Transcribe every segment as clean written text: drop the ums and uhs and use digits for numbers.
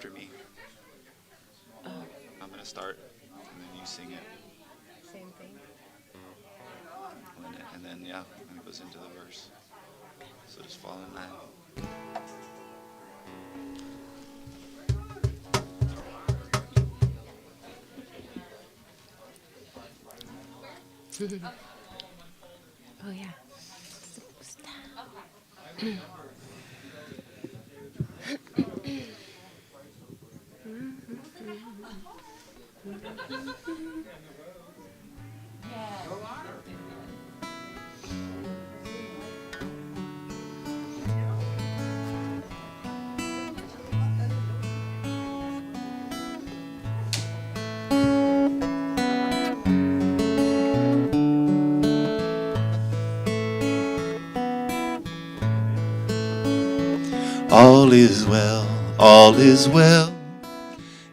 after me. I'm going to start, and then you sing it. Same thing. And then, yeah, and it goes into the verse. So just follow in that. Oh yeah. All is well, all is well.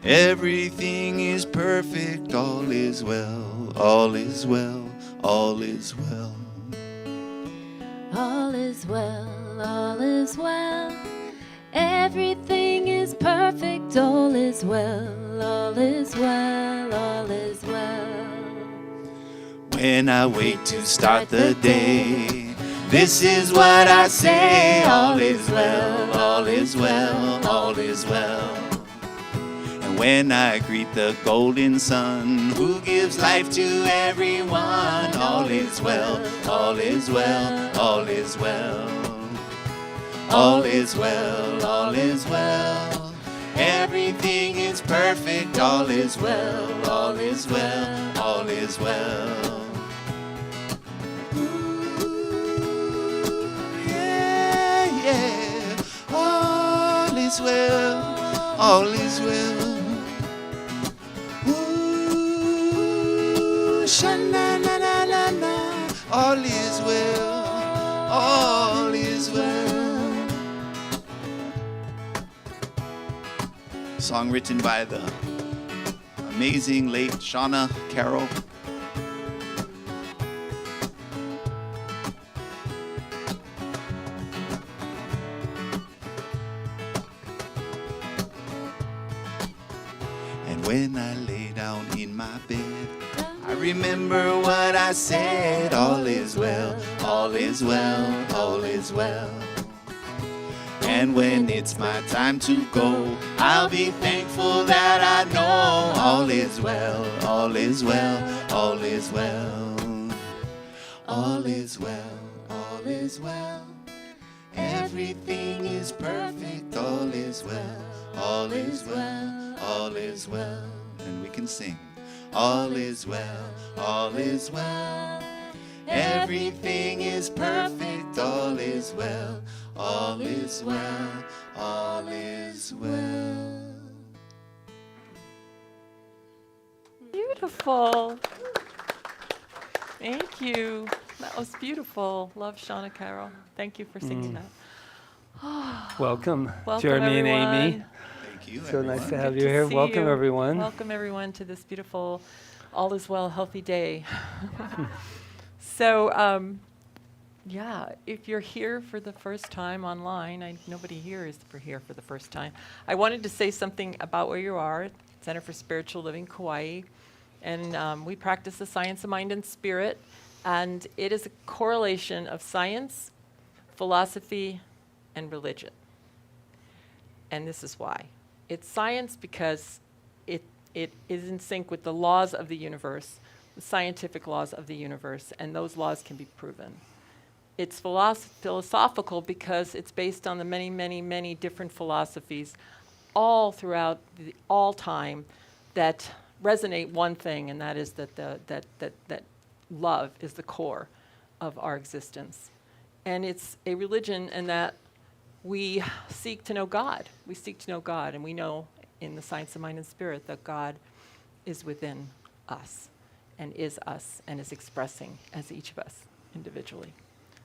Everything is perfect, all is well, all is well, all is well. All is well, all is well. Everything is perfect, all is well, all is well, all is well. When I wait to start the day, this is what I say. All is well, all is well, all is well. And when I greet the golden sun, who gives life to everyone, all is well, all is well, all is well. All is well, all is well. Everything is perfect, all is well, all is well, all is well. Yeah, all is well, all is well. Ooh, sha-na-na-na-na-na. All is well, all is well. Song written by the amazing late Shauna Carroll. When I lay down in my bed, I remember what I said. All is well, all is well, all is well. And when it's my time to go, I'll be thankful that I know all is well, all is well, all is well. All is well, all is well. Everything is perfect, all is well, all is well. All is well, and we can sing. All is well, all is well. Everything is perfect, all is well, all is well, all is well. Beautiful. Thank you. That was beautiful. Love Shauna Carroll. Thank you for singing that. Welcome, Welcome, Jeremy and Amy. everyone. Thank you, So everyone. nice to have Good you to here. see Welcome, you. everyone. Welcome, everyone, to this beautiful, all is well, healthy day. So, yeah, if you're here for the first time online, nobody here is here for the first time. I wanted to say something about where you are, Center for Spiritual Living, Kauai. And we practice the science of mind and spirit. And it is a correlation of science, philosophy, and religion. And this is why. It's science because it is in sync with the laws of the universe, the scientific laws of the universe, and those laws can be proven. It's philosophical because it's based on the many, many, many different philosophies all throughout all time that resonate one thing, and that is that love is the core of our existence. And it's a religion in that we seek to know God. We seek to know God, and we know in the science of mind and spirit that God is within us and is expressing as each of us individually.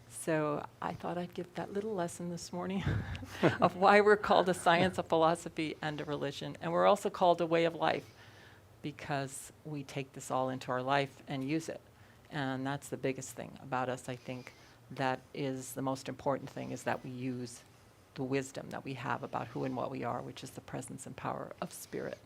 So I thought I'd give that little lesson this morning of why we're called a science, a philosophy, and a religion. And we're also called a way of life because we take this all into our life and use it. And that's the biggest thing about us, I think. That is the most important thing, is that we use the wisdom that we have about who and what we are, which is the presence and power of spirit.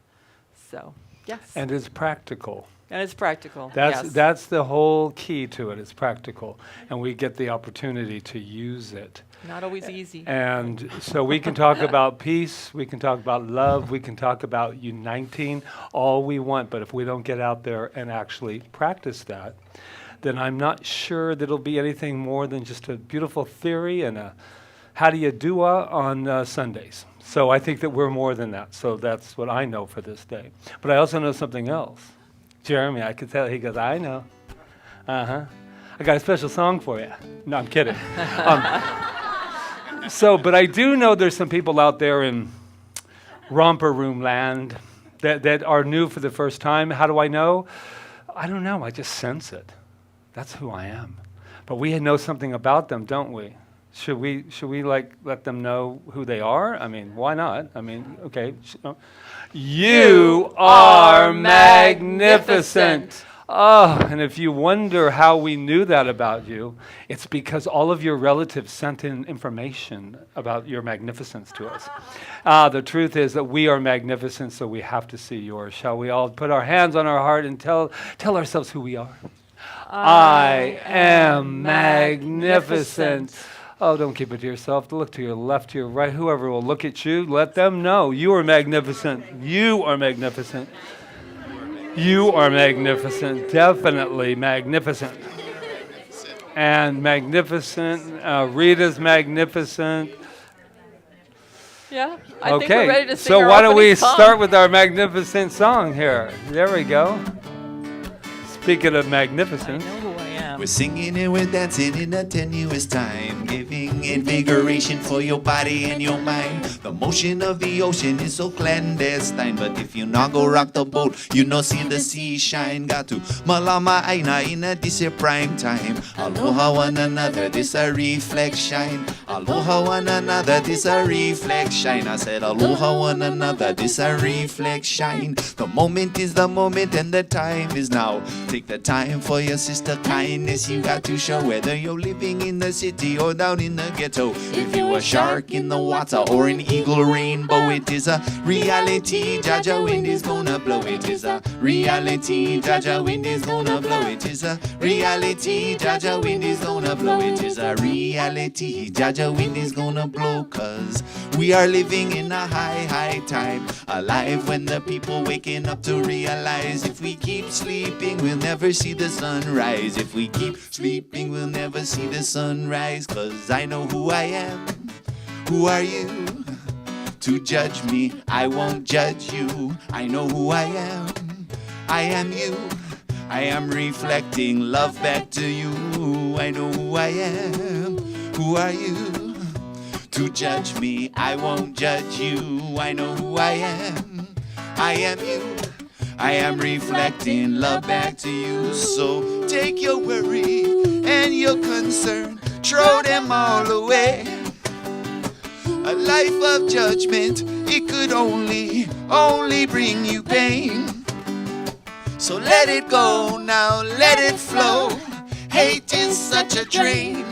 So, yes. And it's practical. And it's practical. That's the whole key to it. It's practical. And we get the opportunity to use it. Not always easy. And so we can talk about peace, we can talk about love, we can talk about uniting all we want, but if we don't get out there and actually practice that, then I'm not sure that it'll be anything more than just a beautiful theory and a how do you do on Sundays. So I think that we're more than that. So that's what I know for this day. But I also know something else. Jeremy, I could tell, he goes, I know. I got a special song for you. No, I'm kidding. But I do know there's some people out there in romper room land that are new for the first time. How do I know? I don't know. I just sense it. That's who I am. But we know something about them, don't we? Should we like let them know who they are? I mean, why not? I mean, okay. You are magnificent. Oh, and if you wonder how we knew that about you, it's because all of your relatives sent in information about your magnificence to us. The truth is that we are magnificent, so we have to see yours. Shall we all put our hands on our heart and tell ourselves who we are? I am magnificent. Oh, don't keep it to yourself. Look to your left, to your right. Whoever will look at you, let them know you are magnificent. You are magnificent. You are magnificent. Definitely magnificent. And magnificent. Rita's magnificent. Yeah, I think we're ready to sing so our why don't we opening song. start with our magnificent song here? There we go. Speaking of magnificence. I know who I am. We're singing and we're dancing in a tenuous time, giving invigoration for your body and your mind. The motion of the ocean is so clandestine, but if you not go rock the boat, you no see the sea shine. Got to malama aina in a this prime time. Aloha one another, this a reflection. Aloha one another, this a reflection. I said aloha one another, this a reflection. The moment is the moment and the time is now. Take the time for your sister kindness you got to show, whether you're living in the city or down in the ghetto. If you're a shark in the water or an eagle rainbow, it is a reality. Jaja wind is gonna blow. It is a reality. Jaja wind is gonna blow. It is a reality. Jaja wind is gonna blow. It is a reality. Jaja wind is gonna blow. 'Cause we are living in a high time, alive when the people waking up to realize if we keep sleeping we'll never see the sunrise. If we keep sleeping we'll never see the sunrise. 'Cause I know who I am. Who are you to judge me? I won't judge you. I know who I am. I am you. I am reflecting love back to you. I know who I am. Who are you to judge me? I won't judge you. I know who I am. I am you. I am reflecting love back to you. So take your worry and your concern, throw them all away. A life of judgment, it could only bring you pain. So let it go now, let it flow. Hate is such a drain.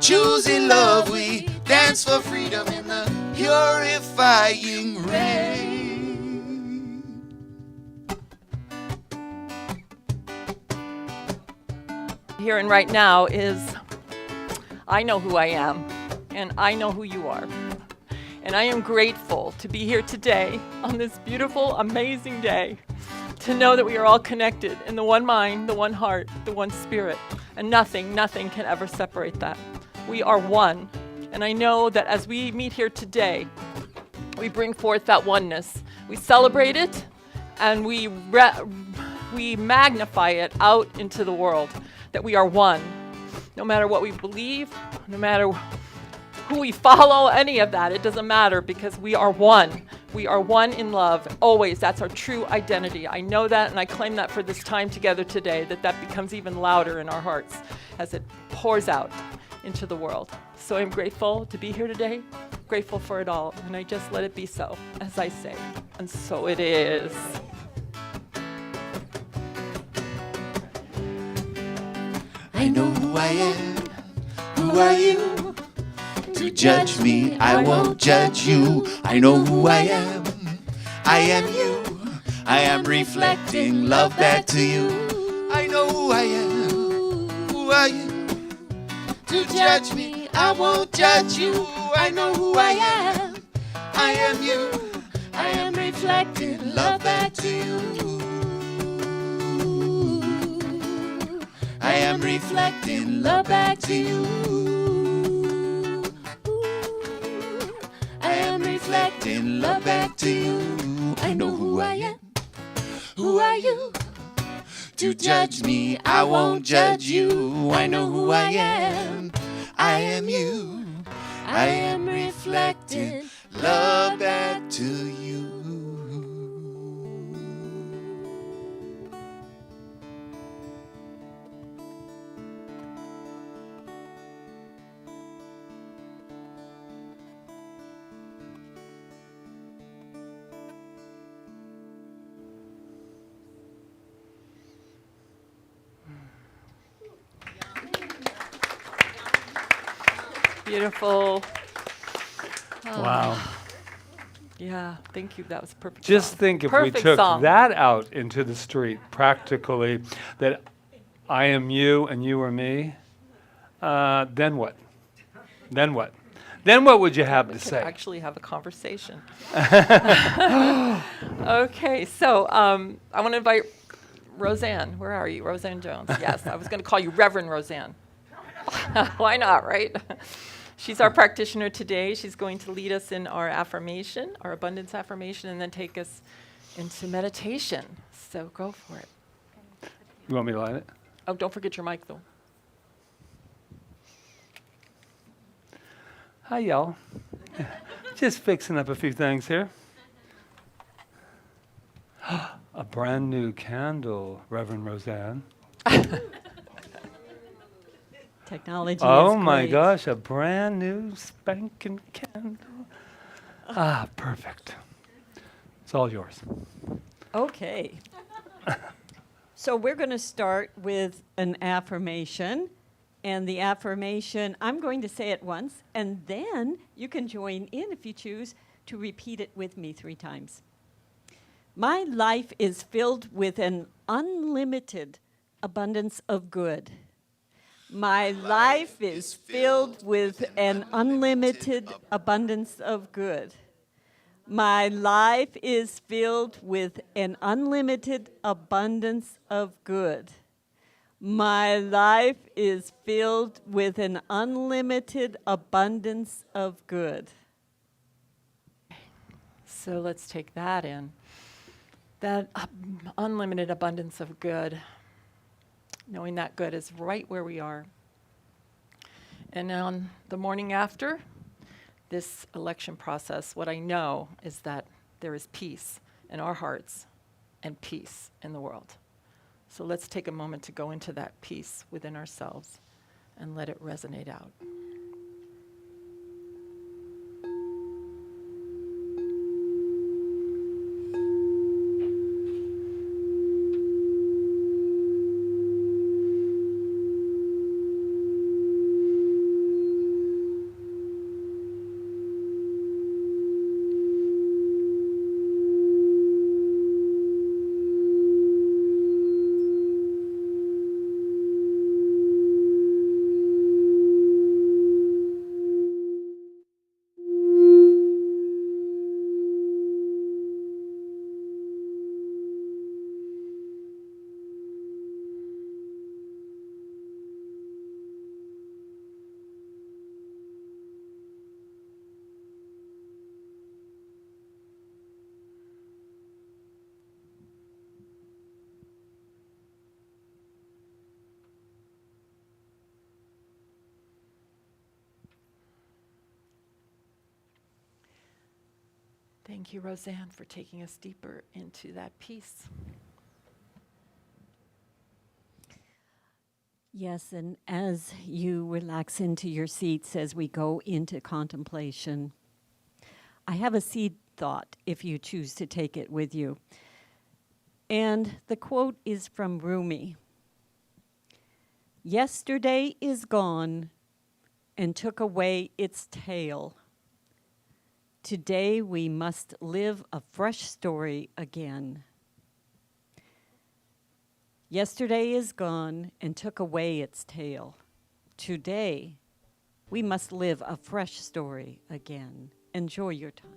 Choosing love, we dance for freedom in the purifying rain. Here and right now is, I know who I am, and I know who you are. And I am grateful to be here today on this beautiful, amazing day, to know that we are all connected in the one mind, the one heart, the one spirit, and nothing can ever separate that. We are one, and I know that as we meet here today, we bring forth that oneness. We celebrate it, and we magnify it out into the world, that we are one. No matter what we believe, no matter who we follow, any of that, it doesn't matter, because we are one. We are one in love, always. That's our true identity. I know that, and I claim that for this time together today, that becomes even louder in our hearts as it pours out into the world. So I'm grateful to be here today, grateful for it all, and I just let it be so, as I say, and so it is. I know who I am. Who are you to to judge me. I won't judge you. I know who I am. I am you. I am reflecting love back to you. I know who I am. Who are you? To judge me. I won't judge you. I know who I am. I am you. I am reflecting love back to you. I am reflecting love back to you. I am reflecting love back to you. I know who I am. Who are you? To judge me, I won't judge you. I know who I am. I am you. I am reflecting love back to you. Beautiful. Wow. Yeah, thank you. That was a perfect. Just song. think if Perfect we took song. that out into the street practically, that I am you and you are me, then what? Then what? Then what would you have to We could say? actually have a conversation. Okay, so I want to invite Roseanne. Where are you? Roseanne Jones. Yes, I was going to call you Reverend Roseanne. Why not, right? She's our practitioner today. She's going to lead us in our affirmation, our abundance affirmation, and then take us into meditation. So go for it. You want me to light it? Oh, don't forget your mic, though. Hi, y'all. Just fixing up a few things here. A brand new candle, Reverend Roseanne. Technology Oh is my great. gosh, a brand new spanking candle. Ah, perfect. It's all yours. Okay. So we're going to start with an affirmation. And the affirmation, I'm going to say it once, and then you can join in if you choose to repeat it with me 3 times. My life is filled with an unlimited abundance of good. My life is filled with an unlimited abundance of good. My life is filled with an unlimited abundance of good. My life is filled with an unlimited abundance of good. So let's take that in. That unlimited abundance of good. Knowing that good is right where we are. And on the morning after this election process, what I know is that there is peace in our hearts and peace in the world. So let's take a moment to go into that peace within ourselves and let it resonate out. Thank you, Roseanne, for taking us deeper into that peace. Yes, and as you relax into your seats as we go into contemplation, I have a seed thought if you choose to take it with you. And the quote is from Rumi. Yesterday is gone. and took away its tail. Today we must live a fresh story again. Yesterday is gone and took away its tail. Today we must live a fresh story again. Enjoy your time.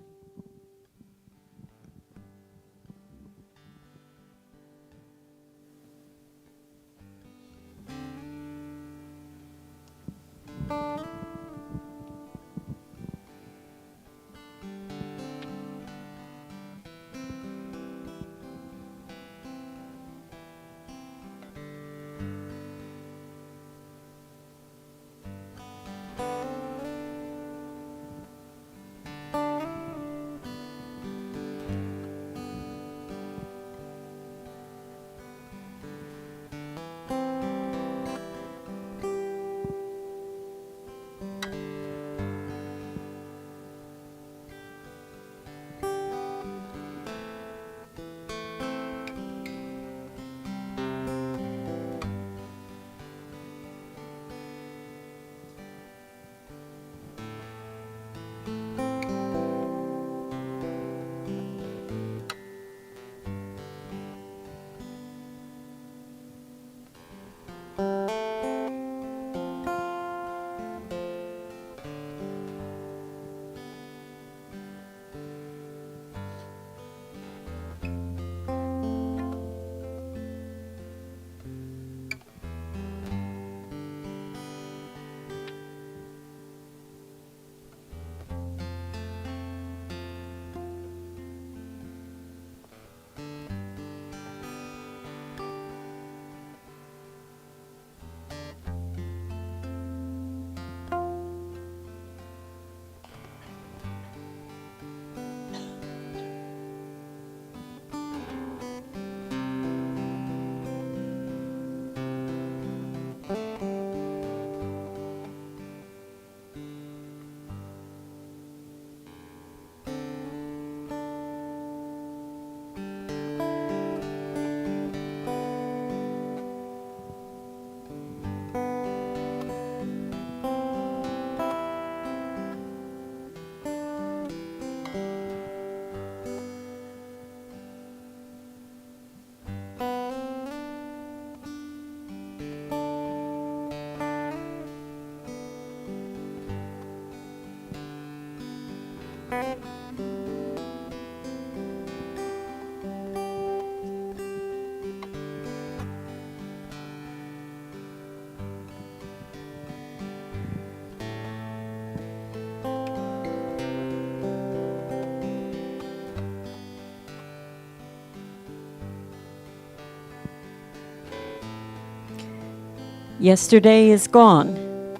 Yesterday is gone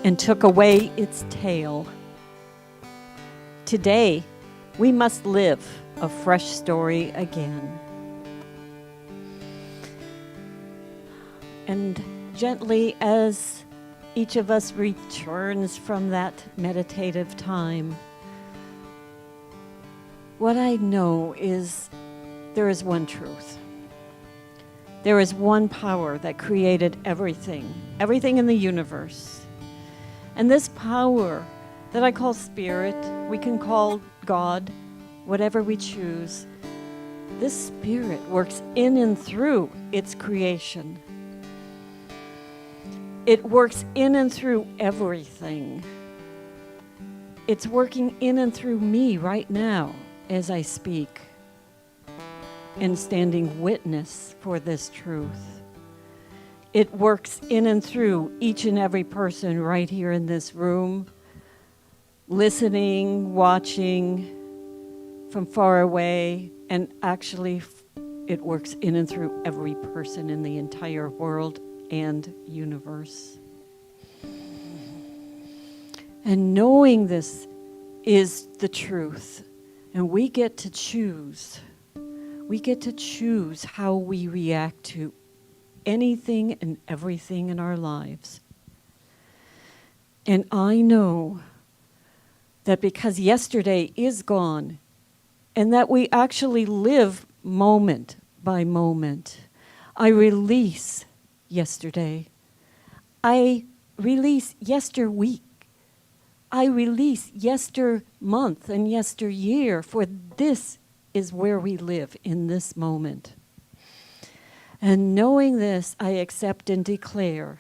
and took away its tail. Today, we must live a fresh story again. And gently, as each of us returns from that meditative time, what I know is there is one truth. There is one power that created everything in the universe. And this power that I call spirit, we can call God, whatever we choose, this spirit works in and through its creation. It works in and through everything. It's working in and through me right now as I speak and standing witness for this truth. It works in and through each and every person right here in this room, listening, watching from far away, and actually it works in and through every person in the entire world and universe. And knowing this is the truth, and we get to choose. We get to choose how we react to anything and everything in our lives. And I know that because yesterday is gone, and that we actually live moment by moment, I release yesterday. I release yesterweek I release yester month and yester year, for this is where we live in this moment. And knowing this, I accept and declare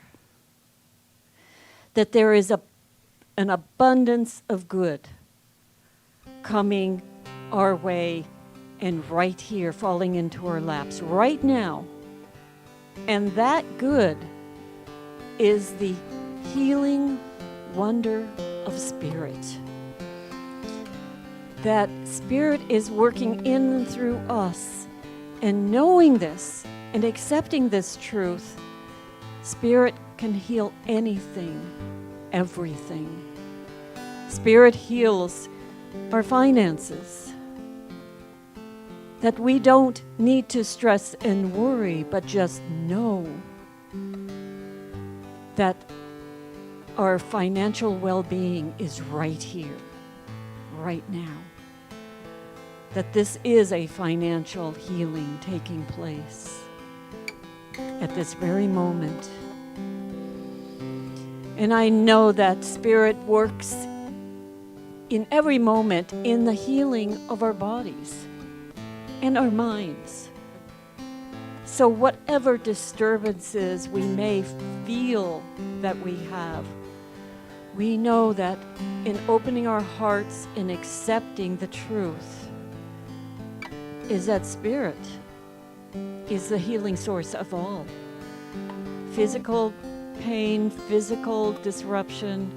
that there is an abundance of good coming our way and right here, falling into our laps right now. And that good is the healing wonder of Spirit. That Spirit is working in and through us. And knowing this and accepting this truth, Spirit can heal anything, everything. Spirit heals our finances. That we don't need to stress and worry, but just know that our financial well-being is right here, right now. That this is a financial healing taking place at this very moment. And I know that Spirit works in every moment in the healing of our bodies and our minds. So whatever disturbances we may feel that we have, we know that in opening our hearts and accepting the truth is that Spirit is the healing source of all. Physical pain, physical disruption,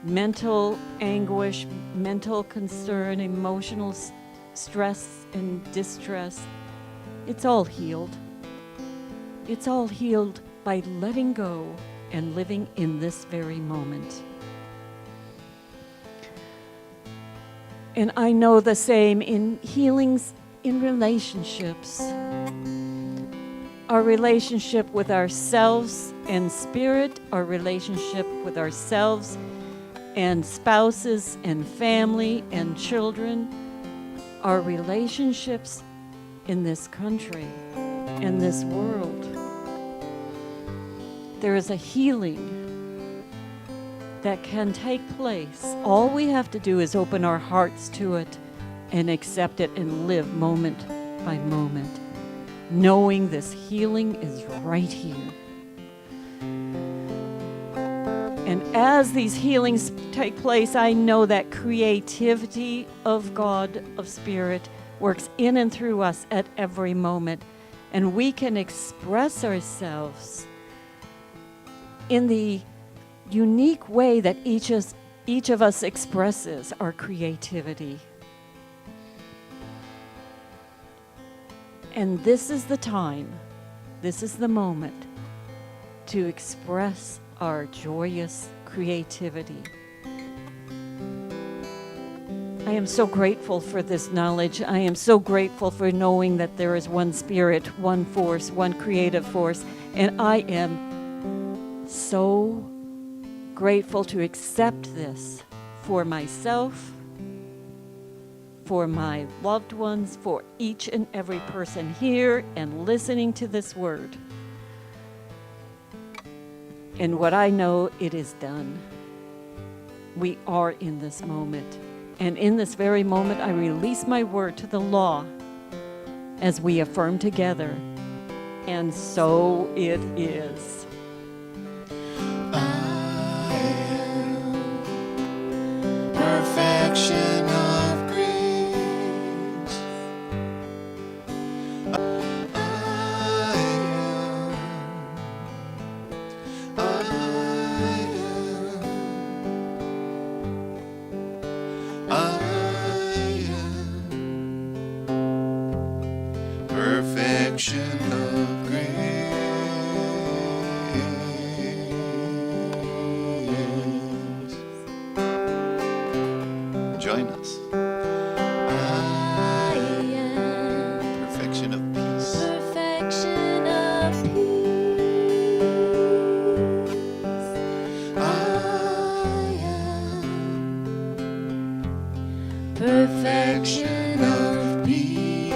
mental anguish, mental concern, emotional stress and distress, it's all healed. It's all healed by letting go and living in this very moment. And I know the same in healings in relationships. Our relationship with ourselves and Spirit, our relationship with ourselves and spouses and family and children, our relationships in this country, in this world. There is a healing that can take place. All we have to do is open our hearts to it and accept it and live moment by moment, knowing this healing is right here. And as these healings take place, I know that creativity of God, of Spirit, works in and through us at every moment. And we can express ourselves in the unique way that each of us expresses our creativity. And this is the time, this is the moment to express our joyous creativity. I am so grateful for this knowledge. I am so grateful for knowing that there is one Spirit, one force, one creative force. And I am so grateful to accept this for myself, for my loved ones, for each and every person here and listening to this word. And what I know, it is done. We are in this moment. And in this very moment, I release my word to the law as we affirm together. And so it is. I am perfection of grace. Perfection of grace. Join us. I am Perfection of peace. perfection of peace. I am Perfection of peace.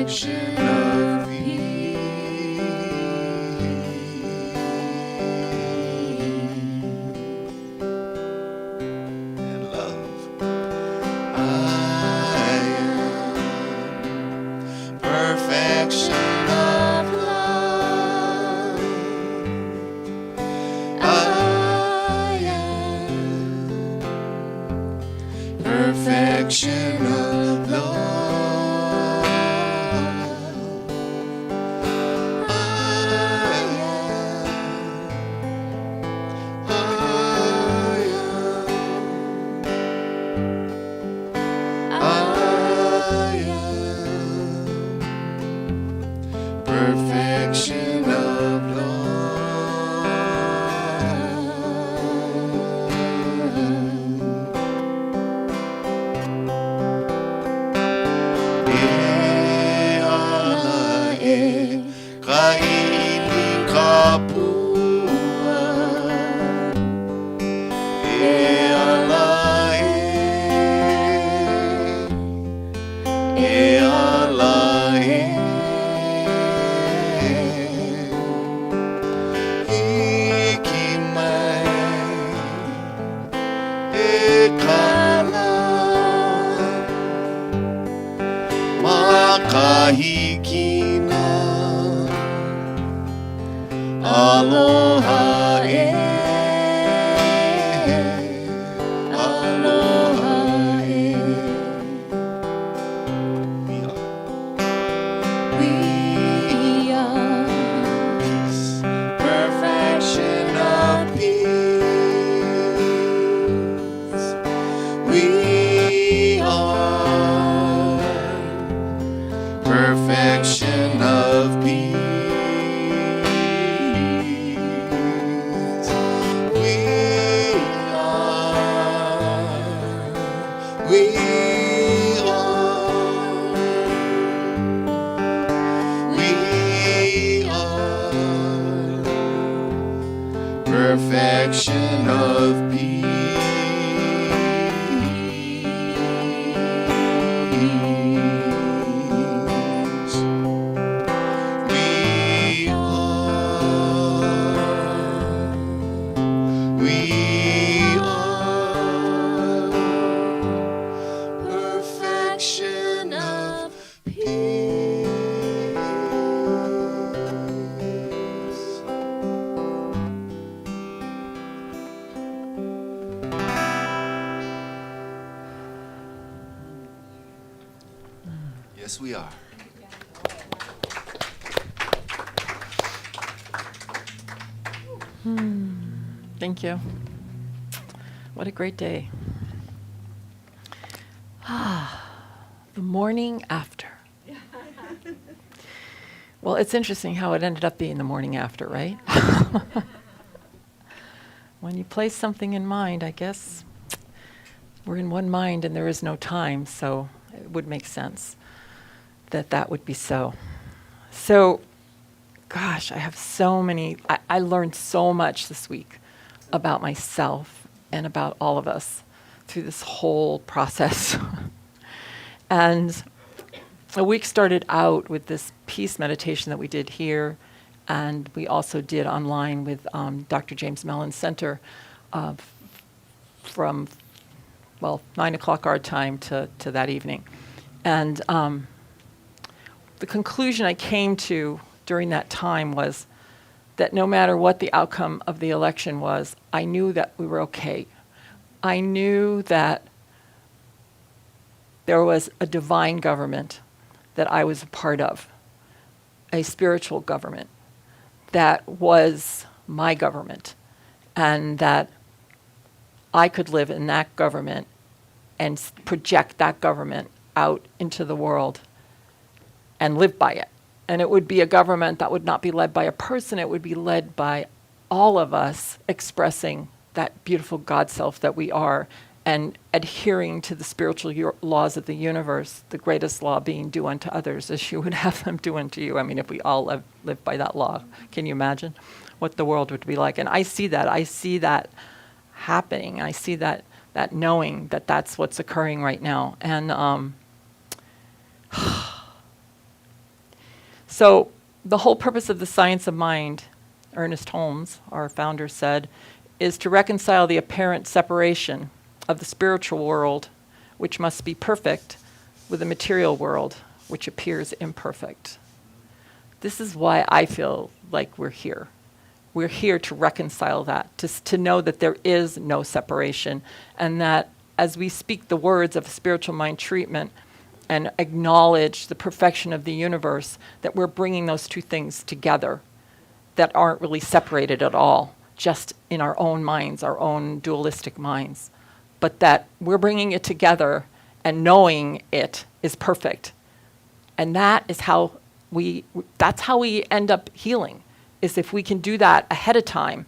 perfection of and love. I am perfection of love. I am perfection of love. Perfection of love. E ala e kaini kapua. E ala e ala e. Makahikina aloha e aloha e. We are perfection of peace. We are perfection of peace. We are perfection of peace. We are perfection of peace. Yes, we are. Thank you. What a great day. The morning after. Well, it's interesting how it ended up being the morning after, right? When you place something in mind, I guess we're in one mind and there is no time, so it would make sense that that would be so. So, gosh, I have so many, I learned so much this week about myself and about all of us through this whole process. And the week started out with this peace meditation that we did here, and we also did online with Dr. James Mellon Center from, 9 o'clock our time to that evening. And the conclusion I came to during that time was that no matter what the outcome of the election was, I knew that we were okay. I knew that there was a divine government that I was a part of, a spiritual government that was my government, and that I could live in that government and project that government out into the world and live by it. And it would be a government that would not be led by a person, it would be led by all of us expressing that beautiful God self that we are and adhering to the spiritual laws of the universe, the greatest law being do unto others as you would have them do unto you. I mean, if we all live by that law, can you imagine what the world would be like? And I see that happening. I see that knowing that that's what's occurring right now. And So the whole purpose of the science of mind, Ernest Holmes, our founder, said, is to reconcile the apparent separation of the spiritual world, which must be perfect, with the material world, which appears imperfect. This is why I feel like we're here. We're here to reconcile that, to know that there is no separation, and that as we speak the words of spiritual mind treatment and acknowledge the perfection of the universe, that we're bringing those two things together that aren't really separated at all, just in our own minds, our own dualistic minds, but that we're bringing it together and knowing it is perfect. And that is that's how we end up healing, is if we can do that ahead of time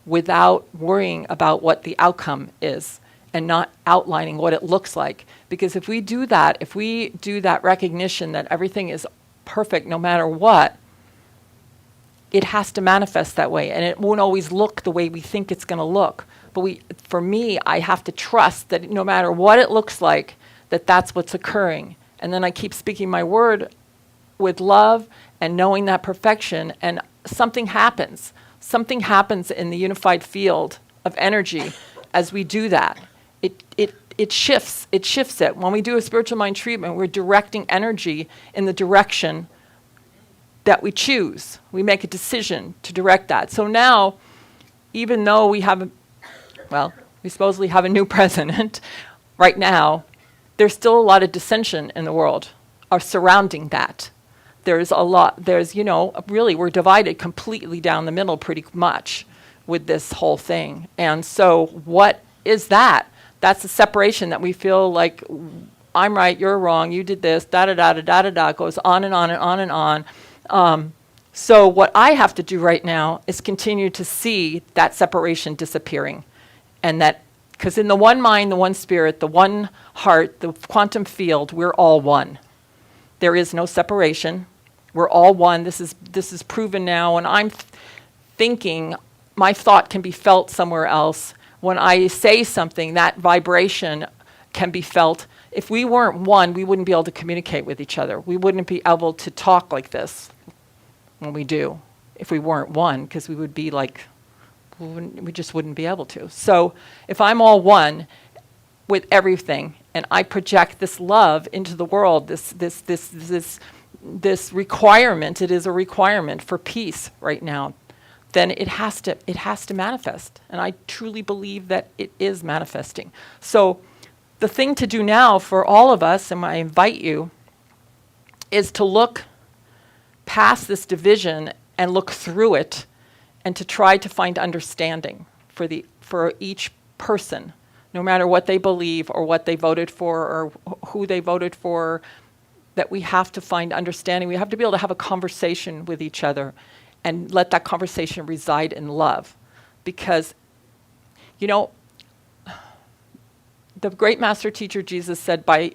without worrying about what the outcome is and not outlining what it looks like. Because if we do that recognition that everything is perfect no matter what, it has to manifest that way, and it won't always look the way we think it's going to look. But for me, I have to trust that no matter what it looks like, that's what's occurring. And then I keep speaking my word with love and knowing that perfection, and something happens. Something happens in the unified field of energy as we do that. It shifts it. When we do a spiritual mind treatment, we're directing energy in the direction that we choose. We make a decision to direct that. So now, even though we supposedly have a new president right now, there's still a lot of dissension in the world surrounding that. Really, we're divided completely down the middle pretty much with this whole thing. And so what is that? That's the separation that we feel like I'm right, you're wrong, you did this, da-da-da-da-da-da-da, goes on and on and on and on. So what I have to do right now is continue to see that separation disappearing. And that, because in the one mind, the one spirit, the one heart, the quantum field, we're all one. There is no separation. We're all one. This is proven now. When I'm thinking, my thought can be felt somewhere else. When I say something, that vibration can be felt. If we weren't one, we wouldn't be able to communicate with each other. We wouldn't be able to talk like this when we do, if we weren't one, because we would be like, we just wouldn't be able to. So if I'm all one with everything, and I project this love into the world, this requirement, it is a requirement for peace right now, then it has to manifest. And I truly believe that it is manifesting. So the thing to do now for all of us, and I invite you, is to look past this division and look through it, and to try to find understanding for each person, no matter what they believe or what they voted for or who they voted for, that we have to find understanding. We have to be able to have a conversation with each other and let that conversation reside in love. Because, the great master teacher Jesus said, by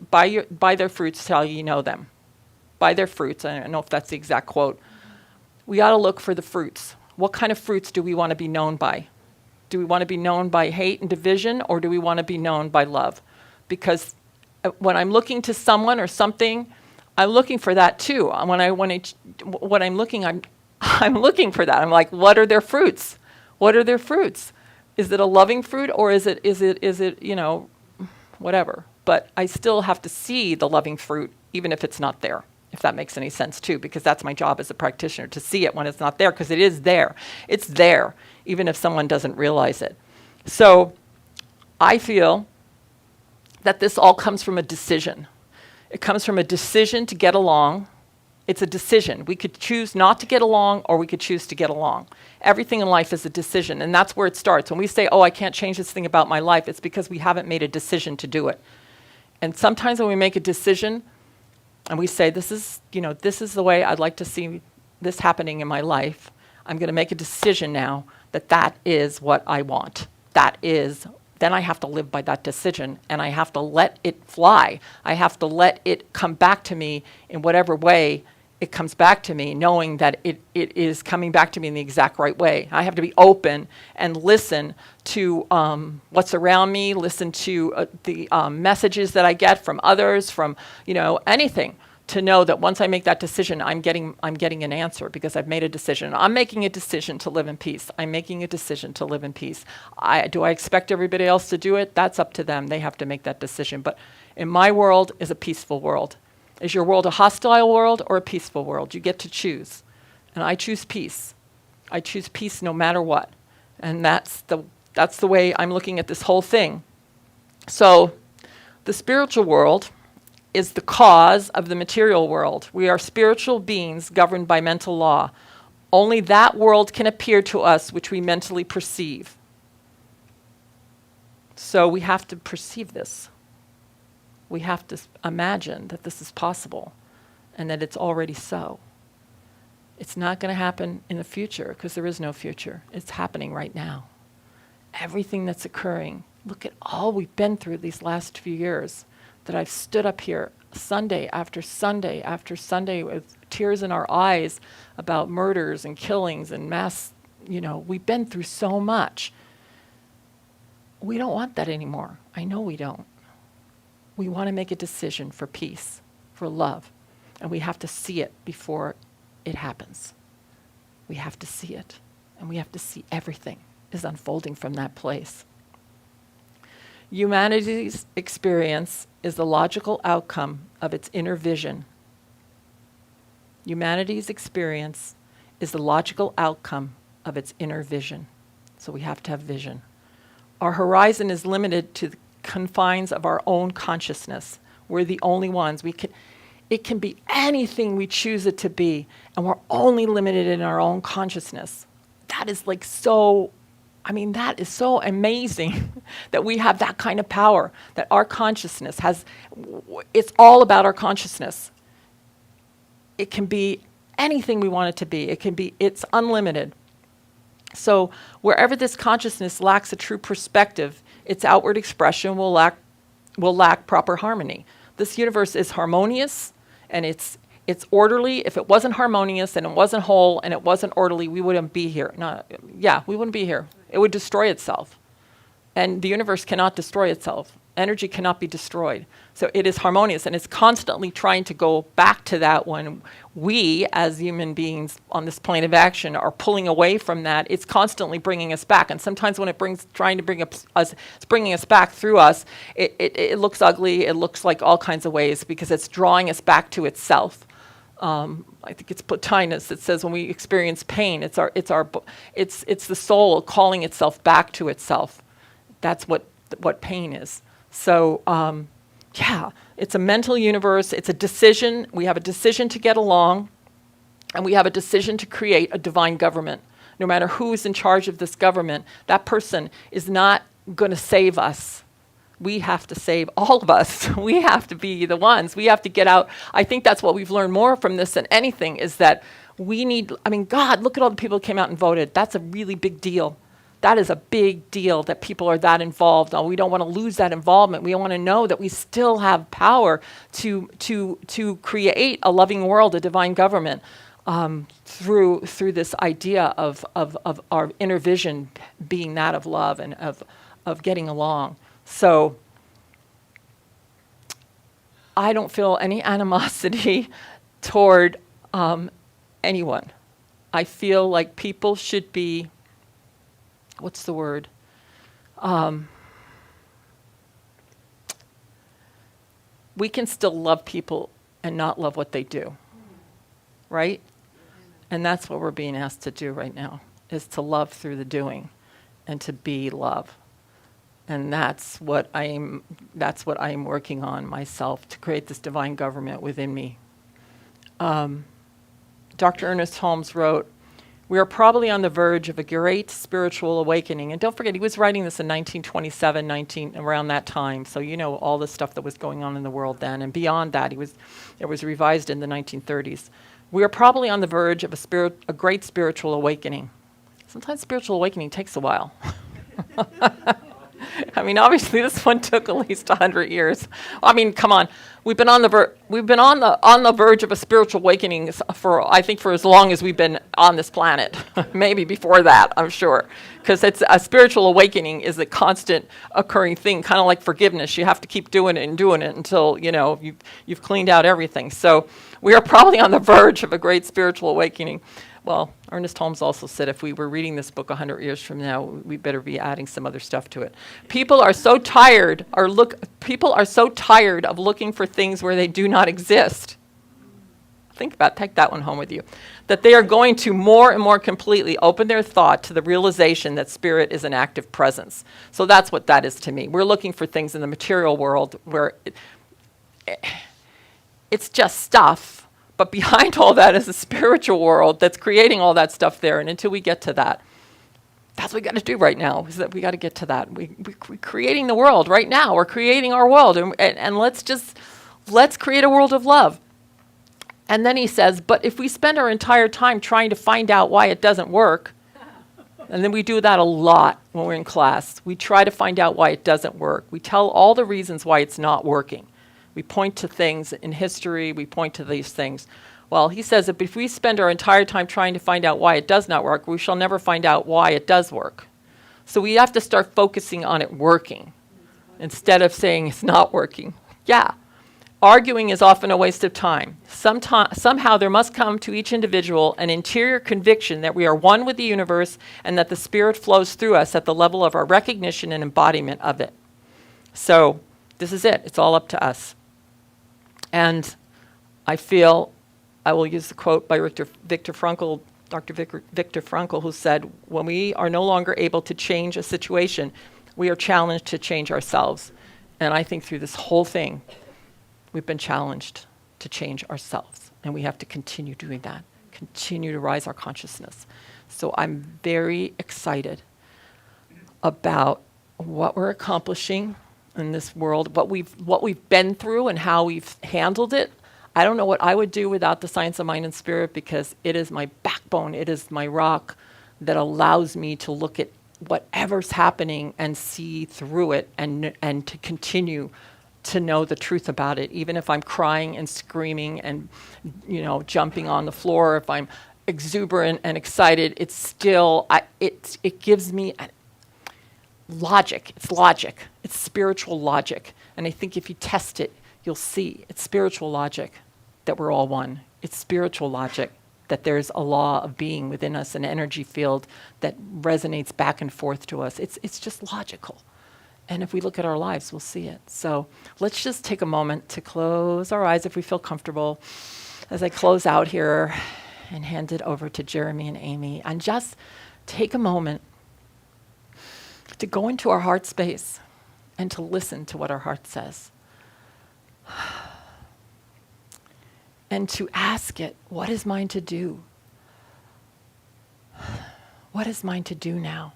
their fruits shall ye know them. By their fruits. I don't know if that's the exact quote. We ought to look for the fruits. What kind of fruits do we want to be known by? Do we want to be known by hate and division, or do we want to be known by love? Because when I'm looking to someone or something, I'm looking for that too. I'm looking for that. I'm like, what are their fruits? What are their fruits? Is it a loving fruit, or is it whatever? But I still have to see the loving fruit, even if it's not there, if that makes any sense too, because that's my job as a practitioner, to see it when it's not there, because it is there. It's there, even if someone doesn't realize it. So I feel that this all comes from a decision. It comes from a decision to get along. It's a decision. We could choose not to get along, or we could choose to get along. Everything in life is a decision, and that's where it starts. When we say, I can't change this thing about my life, it's because we haven't made a decision to do it. And sometimes when we make a decision, and we say, this is the way I'd like to see this happening in my life, I'm going to make a decision now that is what I want. Then I have to live by that decision, and I have to let it fly. I have to let it come back to me in whatever way it comes back to me, knowing that it is coming back to me in the exact right way. I have to be open and listen to what's around me, listen to the messages that I get from others, from anything, to know that once I make that decision, I'm getting an answer because I've made a decision. I'm making a decision to live in peace. I'm making a decision to live in peace. Do I expect everybody else to do it? That's up to them. They have to make that decision. But in my world is a peaceful world. Is your world a hostile world or a peaceful world? You get to choose. And I choose peace. I choose peace no matter what. And that's the way I'm looking at this whole thing. So the spiritual world is the cause of the material world. We are spiritual beings governed by mental law. Only that world can appear to us which we mentally perceive. So we have to perceive this. We have to imagine that this is possible and that it's already so. It's not going to happen in the future because there is no future. It's happening right now. Everything that's occurring, look at all we've been through these last few years, that I've stood up here Sunday after Sunday after Sunday with tears in our eyes about murders and killings and mass, we've been through so much. We don't want that anymore. I know we don't. We want to make a decision for peace, for love, and we have to see it before it happens. We have to see it, and we have to see everything is unfolding from that place. Humanity's experience is the logical outcome of its inner vision. Humanity's experience is the logical outcome of its inner vision. So we have to have vision. Our horizon is limited to the confines of our own consciousness. We're the only ones. It can be anything we choose it to be, and we're only limited in our own consciousness. That is that is so amazing that we have that kind of power, that our consciousness it's all about our consciousness. It can be anything we want it to be. It's unlimited. So wherever this consciousness lacks a true perspective, its outward expression will lack proper harmony. This universe is harmonious and it's orderly. If it wasn't harmonious and it wasn't whole and it wasn't orderly, we wouldn't be here. We wouldn't be here. It would destroy itself. And the universe cannot destroy itself. Energy cannot be destroyed. So it is harmonious, and it's constantly trying to go back to that when we, as human beings on this plane of action, are pulling away from that. It's constantly bringing us back. And sometimes when it's bringing us back through us, it looks ugly. It looks like all kinds of ways because it's drawing us back to itself. I think it's Plotinus that says when we experience pain, it's the soul calling itself back to itself. That's what pain is. So, it's a mental universe. It's a decision. We have a decision to get along, and we have a decision to create a divine government. No matter who's in charge of this government, that person is not going to save us. We have to save all of us. We have to be the ones. We have to get out. I think that's what we've learned more from this than anything is that God, look at all the people who came out and voted. That's a really big deal. That is a big deal that people are that involved. We don't want to lose that involvement. We want to know that we still have power to create a loving world, a divine government, through this idea of our inner vision being that of love and of getting along. So I don't feel any animosity toward anyone. I feel like people should be, what's the word? We can still love people and not love what they do, right? And that's what we're being asked to do right now, is to love through the doing and to be love. And that's what I'm working on myself, to create this divine government within me. Dr. Ernest Holmes wrote, "We are probably on the verge of a great spiritual awakening." And don't forget, he was writing this in 1927, around that time. So all the stuff that was going on in the world then. And beyond that, it was revised in the 1930s. "We are probably on the verge of a great spiritual awakening." Sometimes spiritual awakening takes a while. I mean, obviously this one took at least 100 years. I mean, come on. We've been on the verge of a spiritual awakening for, I think, for as long as we've been on this planet. Maybe before that, I'm sure. Because it's a spiritual awakening is a constant occurring thing, kind of like forgiveness. You have to keep doing it until, you've cleaned out everything. So we are probably on the verge of a great spiritual awakening. Well, Ernest Holmes also said if we were reading this book 100 years from now, we better be adding some other stuff to it. People are so tired of looking for things where they do not exist. Take that one home with you. That they are going to more and more completely open their thought to the realization that spirit is an active presence. So that's what that is to me. We're looking for things in the material world where it's just stuff. But behind all that is a spiritual world that's creating all that stuff there. And until we get to that, that's what we got to do right now, is that we got to get to that. We're creating the world right now. We're creating our world. And let's create a world of love. And then he says, but if we spend our entire time trying to find out why it doesn't work, and then we do that a lot when we're in class. We try to find out why it doesn't work. We tell all the reasons why it's not working. We point to things in history, we point to these things. Well, he says that if we spend our entire time trying to find out why it does not work, we shall never find out why it does work. So we have to start focusing on it working instead of saying it's not working. Yeah, arguing is often a waste of time. Somehow there must come to each individual an interior conviction that we are one with the universe and that the spirit flows through us at the level of our recognition and embodiment of it. So this is it. It's all up to us. And I feel, I will use the quote by Dr. Viktor Frankl, who said, when we are no longer able to change a situation, we are challenged to change ourselves. And I think through this whole thing, we've been challenged to change ourselves. And we have to continue doing that, continue to rise our consciousness. So I'm very excited about what we're accomplishing in this world, what we've been through and how we've handled it. I don't know what I would do without the science of mind and spirit, because it is my backbone, it is my rock that allows me to look at whatever's happening and see through it and to continue to know the truth about it, even if I'm crying and screaming and jumping on the floor, if I'm exuberant and excited, it's still it gives me logic. It's logic. It's spiritual logic. And I think if you test it, you'll see it's spiritual logic that we're all one. It's spiritual logic that there's a law of being within us, an energy field that resonates back and forth to us. It's just logical. And if we look at our lives, we'll see it. So let's just take a moment to close our eyes if we feel comfortable as I close out here and hand it over to Jeremy and Amy. And just take a moment to go into our heart space and to listen to what our heart says. And to ask it, what is mine to do? What is mine to do now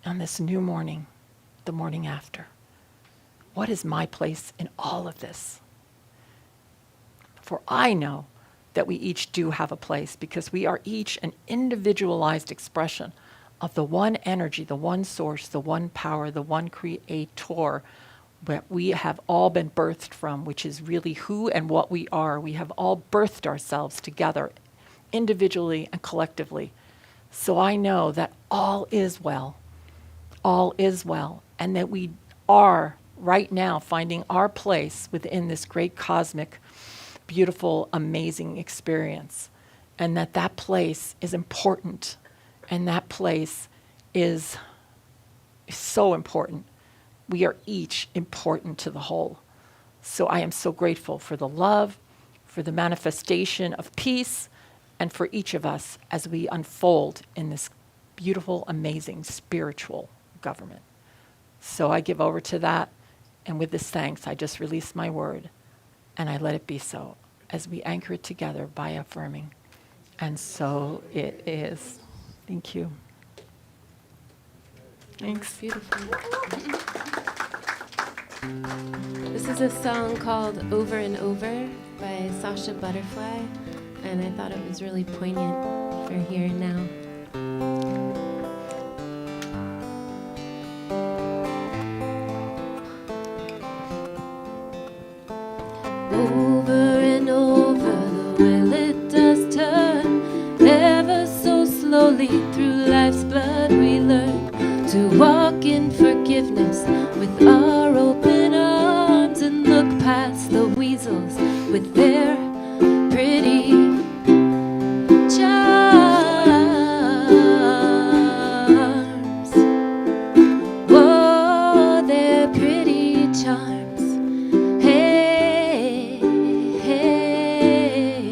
on this new morning, the morning after? What is my place in all of this? For I know that we each do have a place, because we are each an individualized expression of the one energy, the one source, the one power, the one creator that we have all been birthed from, which is really who and what we are. We have all birthed ourselves together, individually and collectively. So I know that all is well, and that we are right now finding our place within this great cosmic, beautiful, amazing experience, and that place is important. And that place is so important. We are each important to the whole. So I am so grateful for the love, for the manifestation of peace, and for each of us as we unfold in this beautiful, amazing spiritual government. So I give over to that, and with this thanks, I just release my word, and I let it be so, as we anchor it together by affirming. And so it is. Thank you. Thanks. Beautiful. This is a song called Over and Over by Sasha Butterfly, and I thought it was really poignant for here and now. slowly through life's blood we learn to walk in forgiveness with our open arms and look past the weasels with their pretty charms. Whoa, their pretty charms. Hey, hey.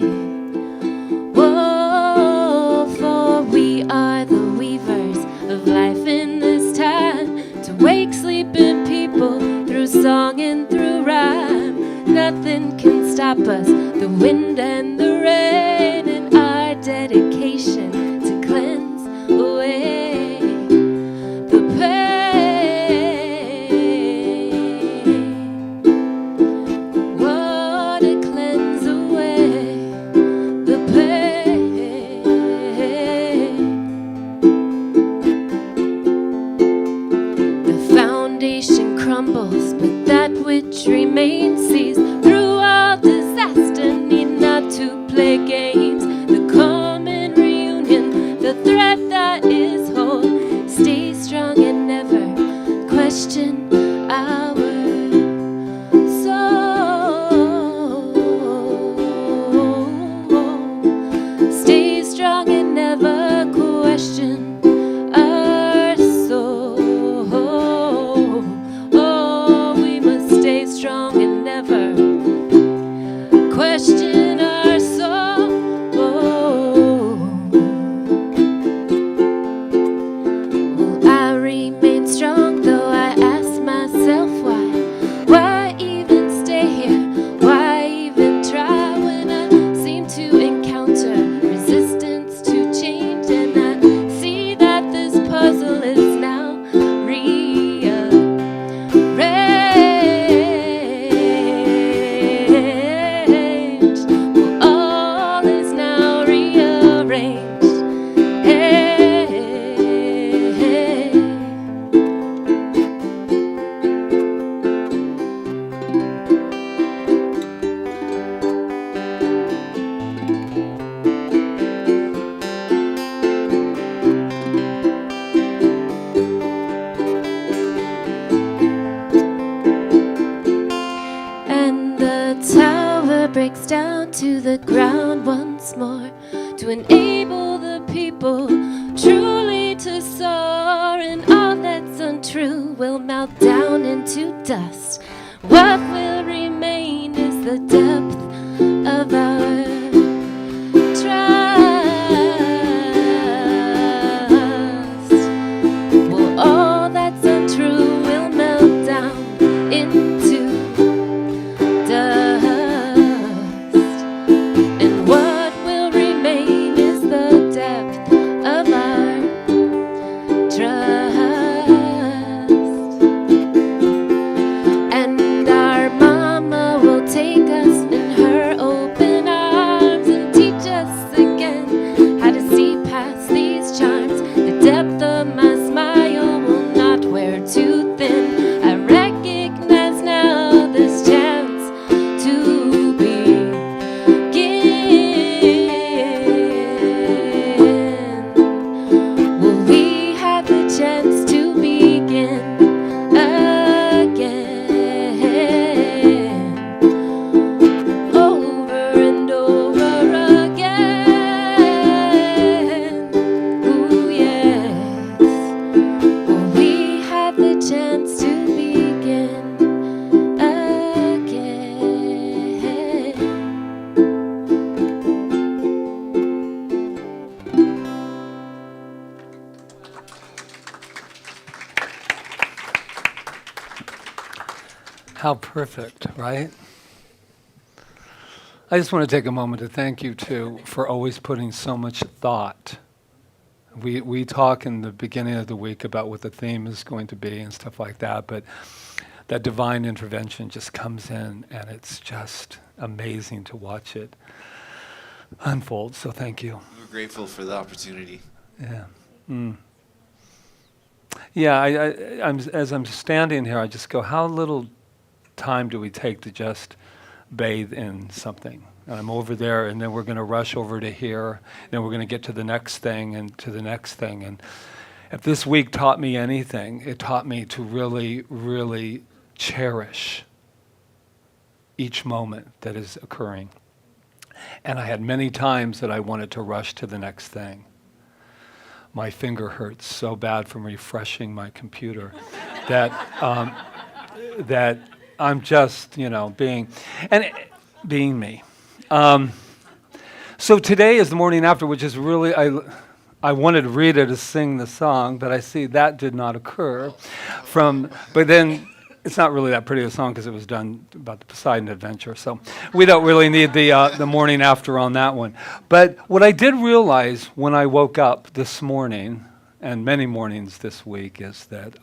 Whoa, for we are the weavers of life in this time, to wake sleeping people through song and through rhyme. Nothing can stop us, the wind and the rain, and our dedication to cleanse away the pain. Whoa, to cleanse away the pain. The foundation crumbles, but that which remains sees through all disaster. Need not to play games. The common reunion, the thread that is whole. Stay strong and never question our soul. Stay strong and never question our soul. Oh, we must stay strong and never question our soul. Will I remain strong though I ask myself why? Why even stay here? Why even try when I seem to encounter resistance to change? And I see that this puzzle is now rearranged. Well, all is now rearranged. Hey, hey. And the tower breaks down to the ground once more to enable the people truly to soar, and all that's untrue will melt down into dust. What will remain is the depth of our trust. Well, all that's untrue will melt down into dust, and what will remain is the depth of our trust. And our mama will take us in her open arms and teach us again how to see past these charms. The depth of my smile will not wear too thin. I recognize now this chance to begin. Will we have the chance to begin again, over and over again? Ooh, yes. Will we have the chance to begin again? How perfect, right? I just want to take a moment to thank you too for always putting so much thought. We talk in the beginning of the week about what the theme is going to be and stuff like that, but that divine intervention just comes in and it's just amazing to watch it unfold. So thank you. We're grateful for the opportunity. Yeah. Yeah, I'm, as I'm standing here, I just go, how little time do we take to just bathe in something. And I'm over there, and then we're going to rush over to here, then we're going to get to the next thing and to the next thing. And if this week taught me anything, it taught me to really, really cherish each moment that is occurring. And I had many times that I wanted to rush to the next thing. My finger hurts so bad from refreshing my computer that that I'm just, being me. So today is the morning after, which is really, I wanted Rita to sing the song, but I see that did not occur. But then it's not really that pretty a song because it was done about the Poseidon Adventure, so we don't really need the morning after on that one. But what I did realize when I woke up this morning, and many mornings this week, is that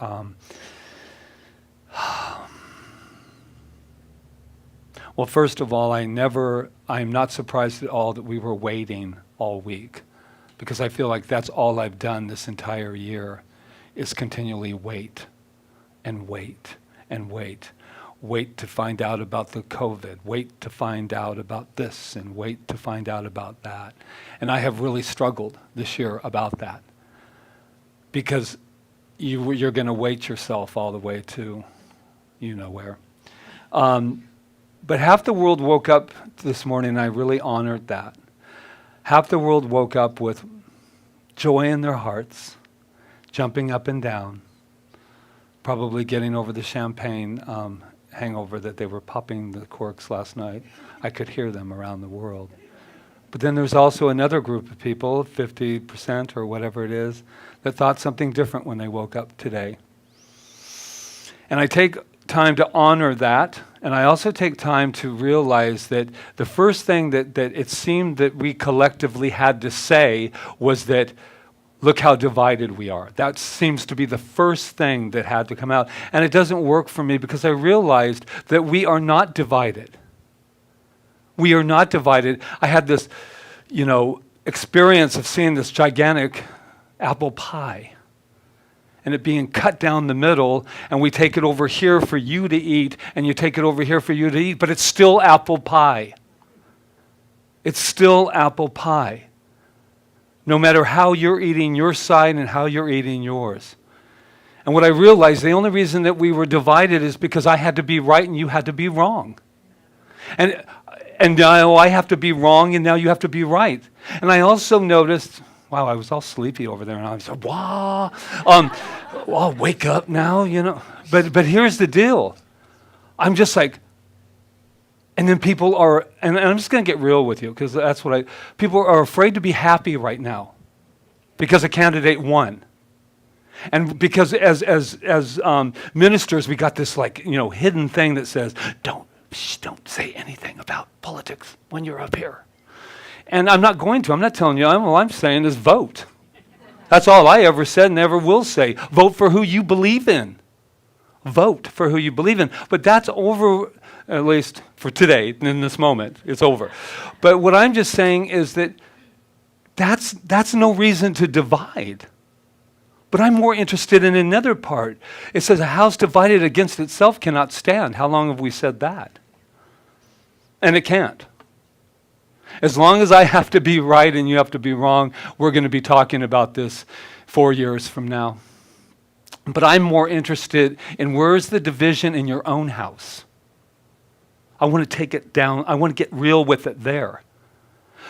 well, first of all, I'm not surprised at all that we were waiting all week, because I feel like that's all I've done this entire year is continually wait and wait and wait. Wait to find out about the COVID, wait to find out about this, and wait to find out about that. And I have really struggled this year about that, because you're going to wait yourself all the way to where. But half the world woke up this morning, and I really honored that. Half the world woke up with joy in their hearts, jumping up and down, probably getting over the champagne hangover that they were popping the corks last night. I could hear them around the world. But then there's also another group of people, 50% or whatever it is, that thought something different when they woke up today. And I take time to honor that, and I also take time to realize that the first thing that it seemed that we collectively had to say was that, look how divided we are. That seems to be the first thing that had to come out. And it doesn't work for me because I realized that we are not divided. We are not divided. I had this, experience of seeing this gigantic apple pie and it being cut down the middle, and we take it over here for you to eat, and you take it over here for you to eat, but it's still apple pie. It's still apple pie. No matter how you're eating your side and how you're eating yours. And what I realized, the only reason that we were divided is because I had to be right and you had to be wrong. And now I have to be wrong and now you have to be right. And I also noticed, wow, I was all sleepy over there, and I was like, wow, I'll wake up now, But here's the deal. I'm just like, and then people are, and I'm just going to get real with you, because that's what people are afraid to be happy right now because a candidate won. And because as ministers, we got this hidden thing that says, don't say anything about politics when you're up here. And I'm not going to. I'm not telling you. All I'm saying is vote. That's all I ever said and ever will say. Vote for who you believe in. Vote for who you believe in. But that's over, at least for today, in this moment. It's over. But what I'm just saying is that's no reason to divide. But I'm more interested in another part. It says, a house divided against itself cannot stand. How long have we said that? And it can't. As long as I have to be right and you have to be wrong, we're going to be talking about this 4 years from now. But I'm more interested in where's the division in your own house. I want to take it down. I want to get real with it there.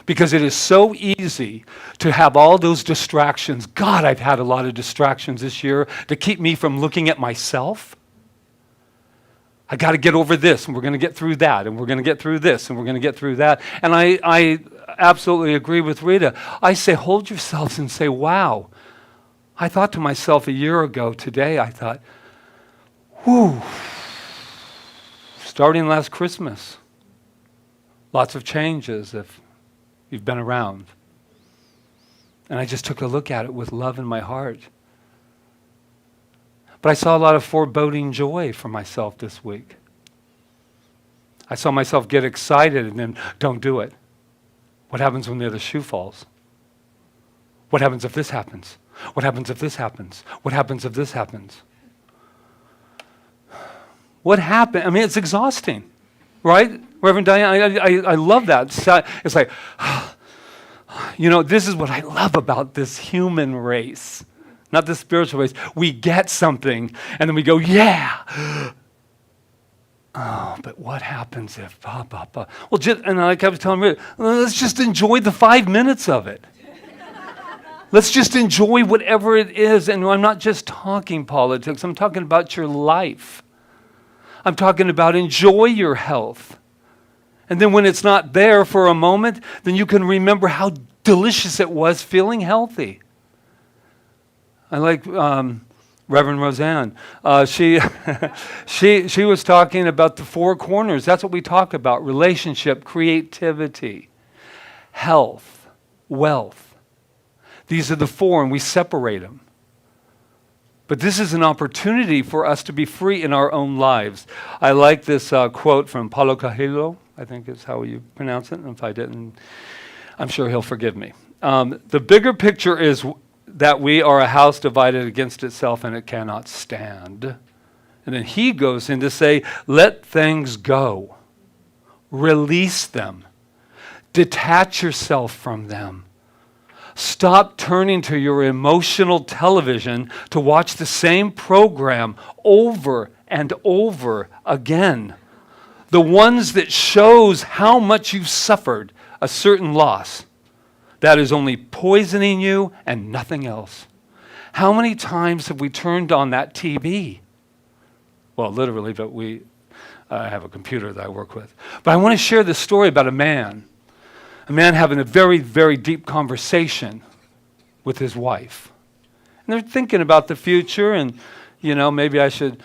Because it is so easy to have all those distractions. God, I've had a lot of distractions this year to keep me from looking at myself. I got to get over this, and we're going to get through that, and we're going to get through this, and we're going to get through that. And I absolutely agree with Rita. I say, hold yourselves and say, wow. I thought to myself a year ago today, I thought, whew, starting last Christmas, lots of changes if you've been around. And I just took a look at it with love in my heart. But I saw a lot of foreboding joy for myself this week. I saw myself get excited and then don't do it. What happens when the other shoe falls? What happens if this happens? What happens if this happens? What happens if this happens? What happened? I mean, it's exhausting. Right? Reverend Diane, I love that. It's like, this is what I love about this human race, not the spiritual race. We get something, and then we go, yeah. Oh, but what happens if, Well, and like I was telling Rita, let's just enjoy the 5 minutes of it. Let's just enjoy whatever it is. And I'm not just talking politics. I'm talking about your life. I'm talking about enjoy your health. And then when it's not there for a moment, then you can remember how delicious it was feeling healthy. I like Reverend Roseanne. She was talking about the 4 corners. That's what we talk about: relationship, creativity, health, wealth. These are the 4, and we separate them. But this is an opportunity for us to be free in our own lives. I like this quote from Paulo Coelho, I think is how you pronounce it. And if I didn't, I'm sure he'll forgive me. The bigger picture is that we are a house divided against itself and it cannot stand. And then he goes in to say, let things go. Release them. Detach yourself from them. Stop turning to your emotional television to watch the same program over and over again. The ones that shows how much you've suffered a certain loss. That is only poisoning you and nothing else. How many times have we turned on that TV? Well, literally, but I have a computer that I work with. But I want to share this story about a man having a very, very deep conversation with his wife. And they're thinking about the future and, maybe I should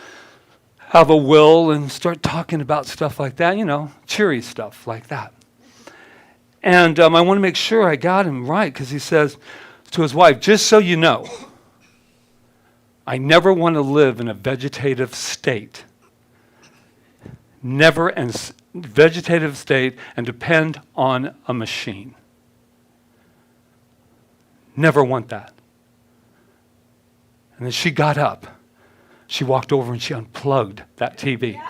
have a will and start talking about stuff like that, cheery stuff like that. And I want to make sure I got him right, because he says to his wife, just so you know, I never want to live in a vegetative state. Never in vegetative state and depend on a machine. Never want that. And then she got up. She walked over and she unplugged that TV.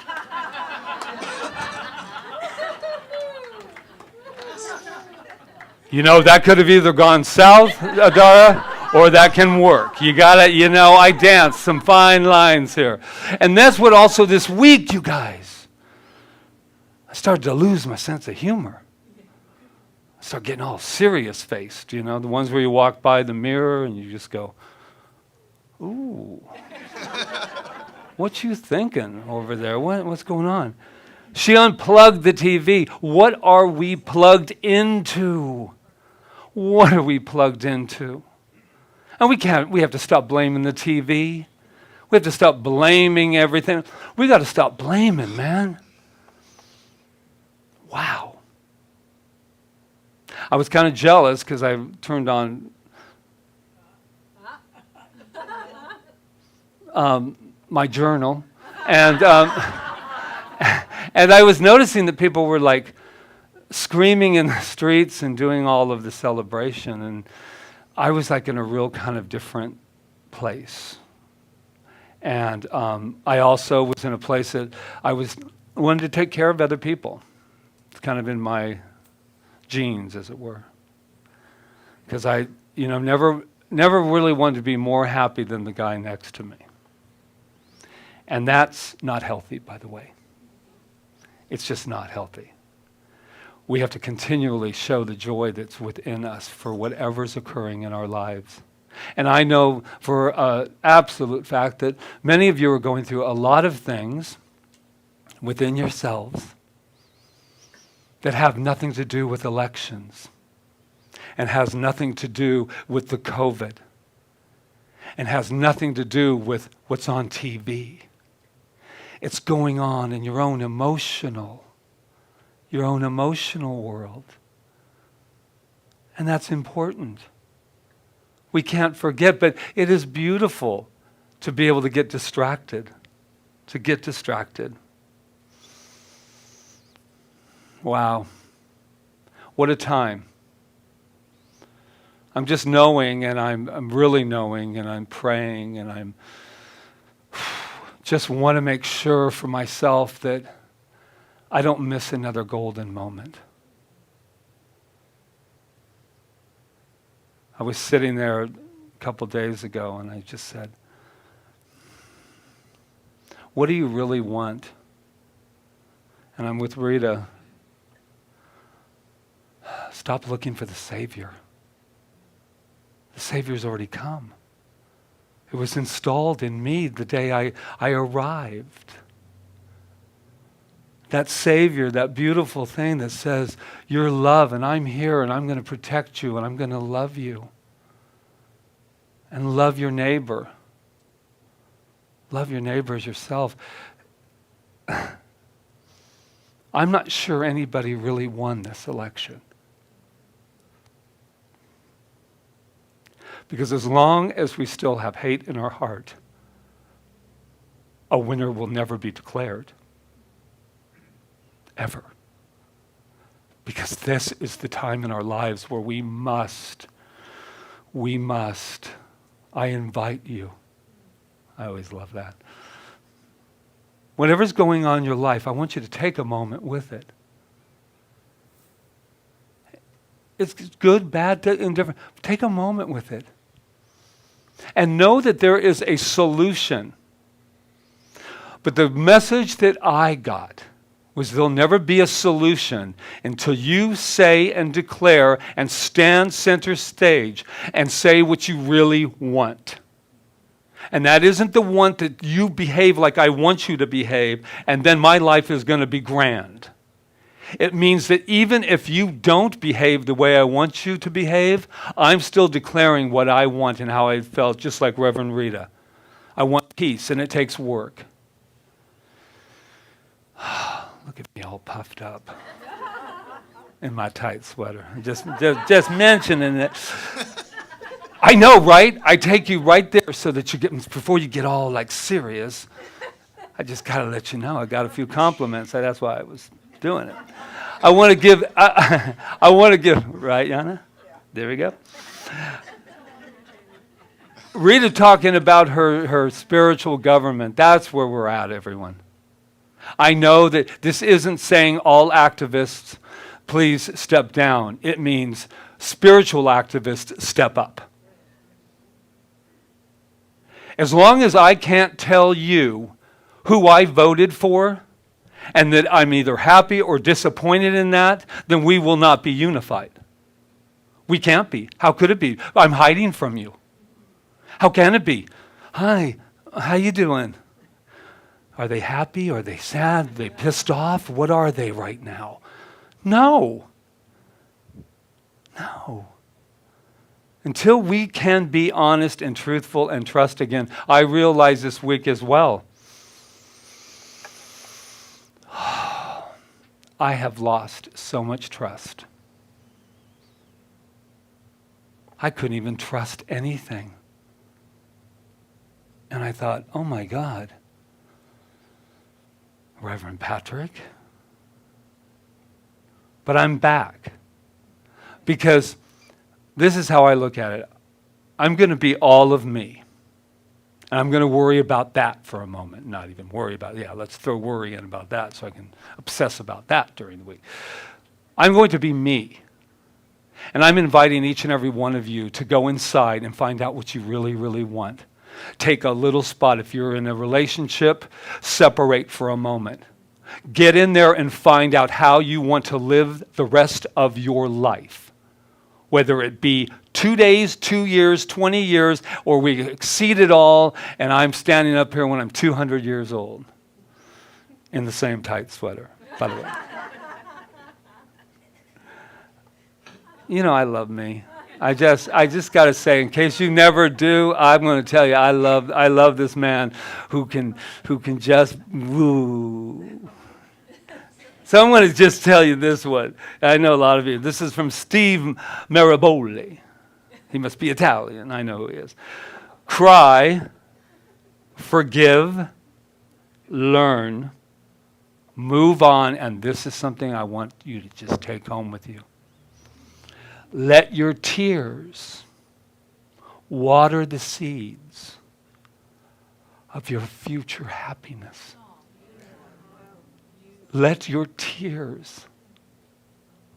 That could have either gone south, Adara, or that can work. You gotta, I dance some fine lines here. And that's what also this week, you guys, I started to lose my sense of humor. I started getting all serious-faced, the ones where you walk by the mirror and you just go, ooh, what you thinking over there? What's going on? She unplugged the TV. What are we plugged into? What are we plugged into? And we have to stop blaming the TV. We have to stop blaming everything. We got to stop blaming, man. Wow. I was kind of jealous because I turned on my journal, and and I was noticing that people were like screaming in the streets and doing all of the celebration, and I was like in a real kind of different place. And I also was in a place that I wanted to take care of other people. It's kind of in my genes, as it were, because I never really wanted to be more happy than the guy next to me. And that's not healthy, by the way. It's just not healthy. We have to continually show the joy that's within us for whatever's occurring in our lives. And I know for an absolute fact that many of you are going through a lot of things within yourselves that have nothing to do with elections and has nothing to do with the COVID and has nothing to do with what's on TV. It's going on in your own emotional world. And that's important. We can't forget, but it is beautiful to be able to get distracted. Wow. What a time. I'm just knowing, and I'm really knowing, and I'm praying, and I'm just want to make sure for myself that I don't miss another golden moment. I was sitting there a couple days ago and I just said, what do you really want? And I'm with Rita. Stop looking for the Savior. The Savior's already come. It was installed in me the day I arrived. That Savior, that beautiful thing that says, you're love and I'm here and I'm going to protect you and I'm going to love you. And love your neighbor. Love your neighbor as yourself. I'm not sure anybody really won this election. Because as long as we still have hate in our heart, a winner will never be declared. Ever. Because this is the time in our lives where we must, I invite you. I always love that. Whatever's going on in your life, I want you to take a moment with it. It's good, bad, indifferent. Take a moment with it. And know that there is a solution. But the message that I got was there'll never be a solution until you say and declare and stand center stage and say what you really want. And that isn't the want that you behave like I want you to behave, and then my life is going to be grand. It means that even if you don't behave the way I want you to behave, I'm still declaring what I want and how I felt, just like Reverend Rita. I want peace, and it takes work. Look at me all puffed up in my tight sweater. Just mentioning it. I know, right? I take you right there so that you get, before you get all like serious, I just got to let you know I got a few compliments. So that's why I was doing it. I want to give, right, Yana? Yeah. There we go. Rita talking about her spiritual government. That's where we're at, everyone. I know that this isn't saying all activists, please step down. It means spiritual activists step up. As long as I can't tell you who I voted for and that I'm either happy or disappointed in that, then we will not be unified. We can't be. How could it be? I'm hiding from you. How can it be? Hi, how you doing? Are they happy? Are they sad? Are they pissed off? What are they right now? No. No. Until we can be honest and truthful and trust again, I realized this week as well, I have lost so much trust. I couldn't even trust anything. And I thought, oh my God, Reverend Patrick. But I'm back. Because this is how I look at it. I'm going to be all of me. And I'm going to worry about that for a moment. Not even worry about it. Yeah, let's throw worry in about that so I can obsess about that during the week. I'm going to be me. And I'm inviting each and every one of you to go inside and find out what you really, really want. Take a little spot. If you're in a relationship, separate for a moment. Get in there and find out how you want to live the rest of your life. Whether it be 2 days, 2 years, 20 years, or we exceed it all, and I'm standing up here when I'm 200 years old in the same tight sweater, by the way. You know I love me. I just got to say, in case you never do, I'm going to tell you, I love this man who can just woo. So I'm going to just tell you this one. I know a lot of you. This is from Steve Maraboli. He must be Italian. I know who he is. Cry, forgive, learn, move on, and this is something I want you to just take home with you. Let your tears water the seeds of your future happiness. let your tears.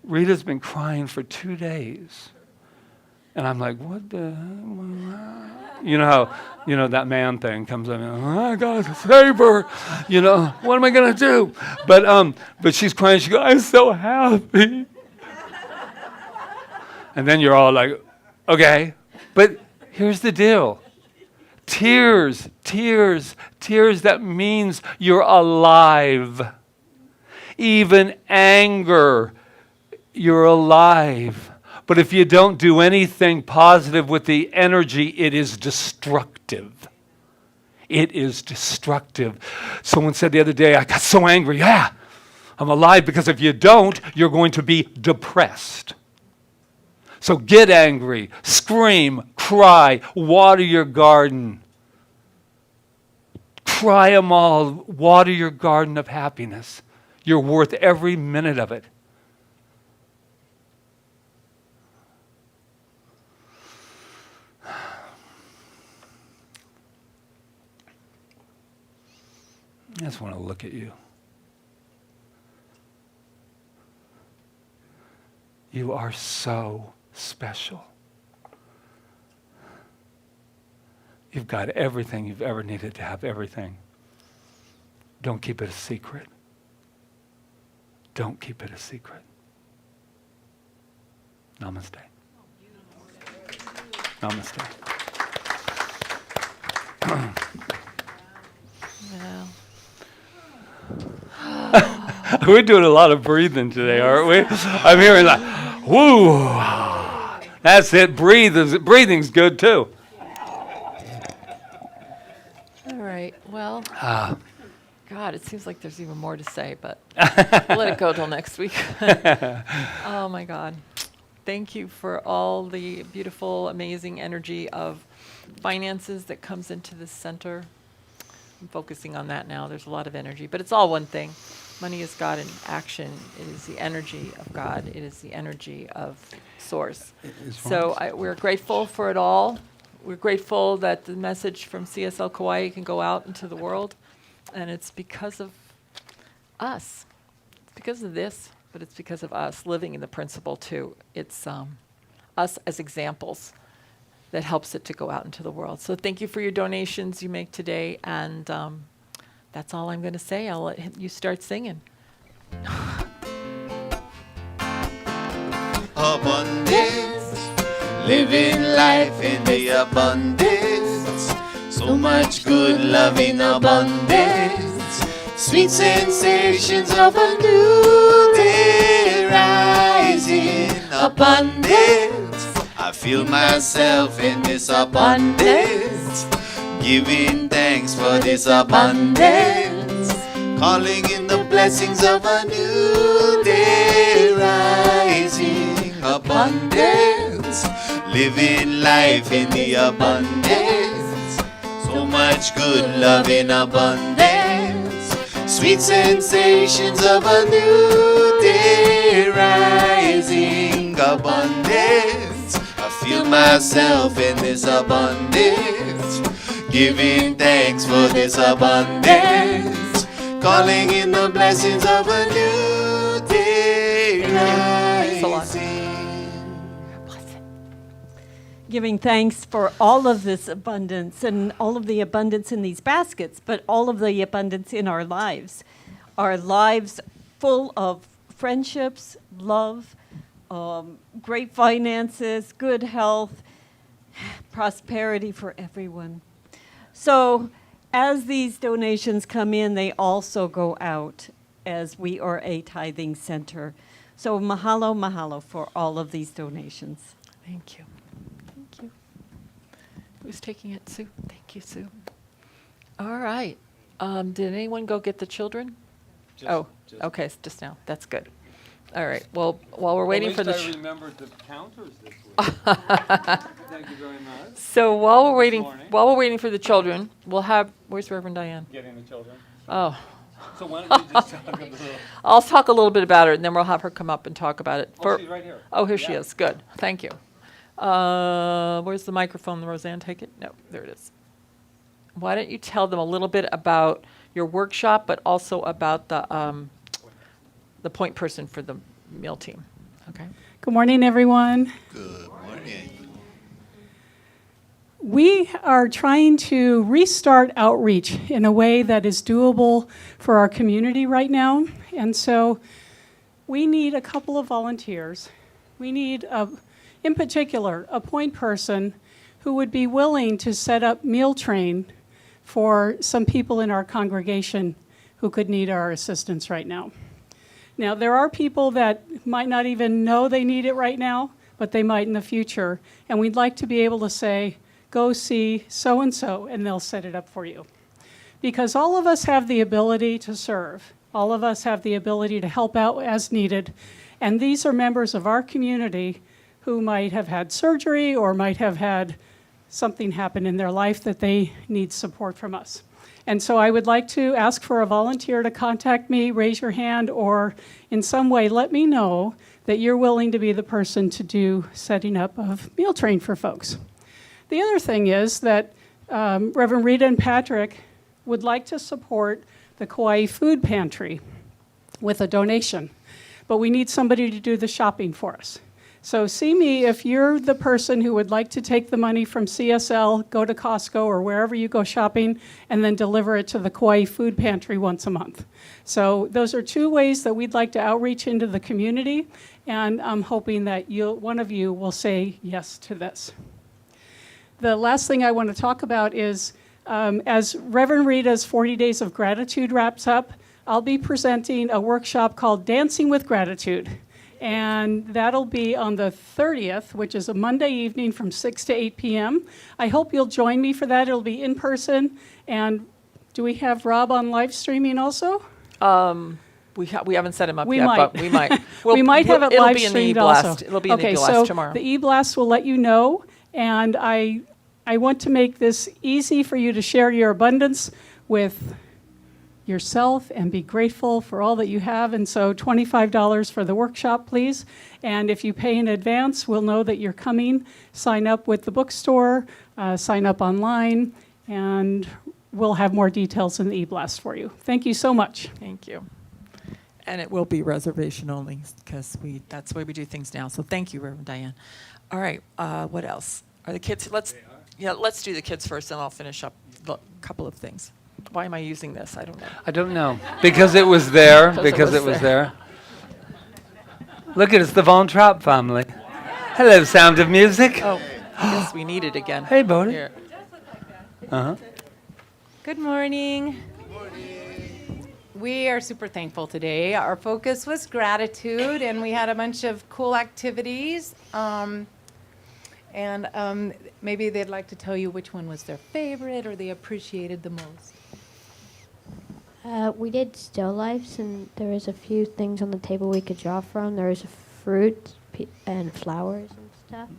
Rita's been crying for 2 days. And I'm like, what the hell? You know that man thing comes in, I gotta save her. What am I gonna do? But she's crying, she goes, I'm so happy. And then you're all like, okay. But here's the deal. Tears, that means you're alive. Even anger, you're alive. But if you don't do anything positive with the energy, it is destructive. It is destructive. Someone said the other day, I got so angry. Yeah, I'm alive, because if you don't, you're going to be depressed. So get angry, scream, cry, water your garden. Cry them all, water your garden of happiness. You're worth every minute of it. I just want to look at you. You are so special. You've got everything you've ever needed to have everything. Don't keep it a secret. Don't keep it a secret. Namaste. Namaste. Well. We're doing a lot of breathing today, aren't we? I'm hearing like, whoo. That's it. Breathing's good too. All right. Well, God, it seems like there's even more to say, but we'll let it go till next week. Oh my God. Thank you for all the beautiful, amazing energy of finances that comes into this center. I'm focusing on that now. There's a lot of energy, but it's all one thing. Money is God in action. It is the energy of God. It is the energy of Source. So we're grateful for it all. We're grateful that the message from CSL Kauai can go out into the world, and it's because of us. It's because of this, but it's because of us living in the principle too. It's us as examples that helps it to go out into the world. So thank you for your donations you make today, and that's all I'm going to say. I'll let you start singing. Abundance, living life in the abundance. So much good love in abundance. Sweet sensations of a new day rising. Abundance, I feel myself in this abundance. Giving thanks for this abundance. Calling in the blessings of a new day rising. Abundance, living life in the abundance. So much good love in abundance. Sweet sensations of a new day rising. Abundance, I feel myself in this abundance. Giving thanks for this abundance. Calling in the blessings of a new day rising. Giving thanks for all of this abundance and all of the abundance in these baskets, but all of the abundance in our lives. Our lives full of friendships, love, great finances, good health, prosperity for everyone. So as these donations come in, they also go out, as we are a tithing center. So mahalo, mahalo for all of these donations. Thank you. Thank you. Who's taking it, Sue? Thank you, Sue. All right. Did anyone go get the children? Okay, just now. That's good. All right. Well, while we're waiting for the... I remembered the counters this week. Thank you very much. So while we're waiting for the children, we'll have... Where's Reverend Diane? Getting the children. Oh. So why don't you just talk a little... I'll talk a little bit about it, and then we'll have her come up and talk about it. She's right here. Oh, here she is. Good. Thank you. Where's the microphone? Roseanne, take it? No, there it is. Why don't you tell them a little bit about your workshop, but also about the the point person for the meal team. Okay. Good morning, everyone. Good morning. We are trying to restart outreach in a way that is doable for our community right now. And so we need a couple of volunteers. We need, in particular, a point person who would be willing to set up meal train for some people in our congregation who could need our assistance right now. Now, there are people that might not even know they need it right now, but they might in the future. And we'd like to be able to say, go see so-and-so, and they'll set it up for you. Because all of us have the ability to serve. All of us have the ability to help out as needed. And these are members of our community who might have had surgery or might have had something happen in their life that they need support from us. And so I would like to ask for a volunteer to contact me, raise your hand, or in some way let me know that you're willing to be the person to do setting up of meal train for folks. The other thing is that Reverend Rita and Patrick would like to support the Kauai food pantry with a donation, but we need somebody to do the shopping for us. So see me if you're the person who would like to take the money from CSL, go to Costco or wherever you go shopping, and then deliver it to the Kauai food pantry once a month. So those are two ways that we'd like to outreach into the community, and I'm hoping that one of you will say yes to this. The last thing I want to talk about is, as Reverend Rita's 40 Days of Gratitude wraps up, I'll be presenting a workshop called Dancing with Gratitude. And that'll be on the 30th, which is a Monday evening from 6 to 8 p.m. I hope you'll join me for that. It'll be in person. And do we have Rob on live streaming also? We haven't set him up We yet, might. but we might. We might have it live streamed also. It'll be in the e-blast so tomorrow. The e-blast will let you know. And I want to make this easy for you to share your abundance with yourself and be grateful for all that you have. And so $25 for the workshop, please. And if you pay in advance, we'll know that you're coming. Sign up with the bookstore, sign up online, and we'll have more details in the e-blast for you. Thank you so much. Thank you. And it will be reservation only because that's the way we do things now. So thank you, Reverend Diane. All right, what else? Are the kids, let's do the kids first, and I'll finish up a couple of things. Why am I using this? I don't know. I don't know. Because it was there. Because it was there. Look at it's the Von Trapp family. Hello, Sound of Music. Oh, I guess we need it again. Hey, Bodie. Here. Uh-huh. Good morning. We are super thankful today. Our focus was gratitude, and we had a bunch of cool activities. Maybe they'd like to tell you which one was their favorite or they appreciated the most. We did still lifes, and there was a few things on the table we could draw from. There was fruit and flowers and stuff.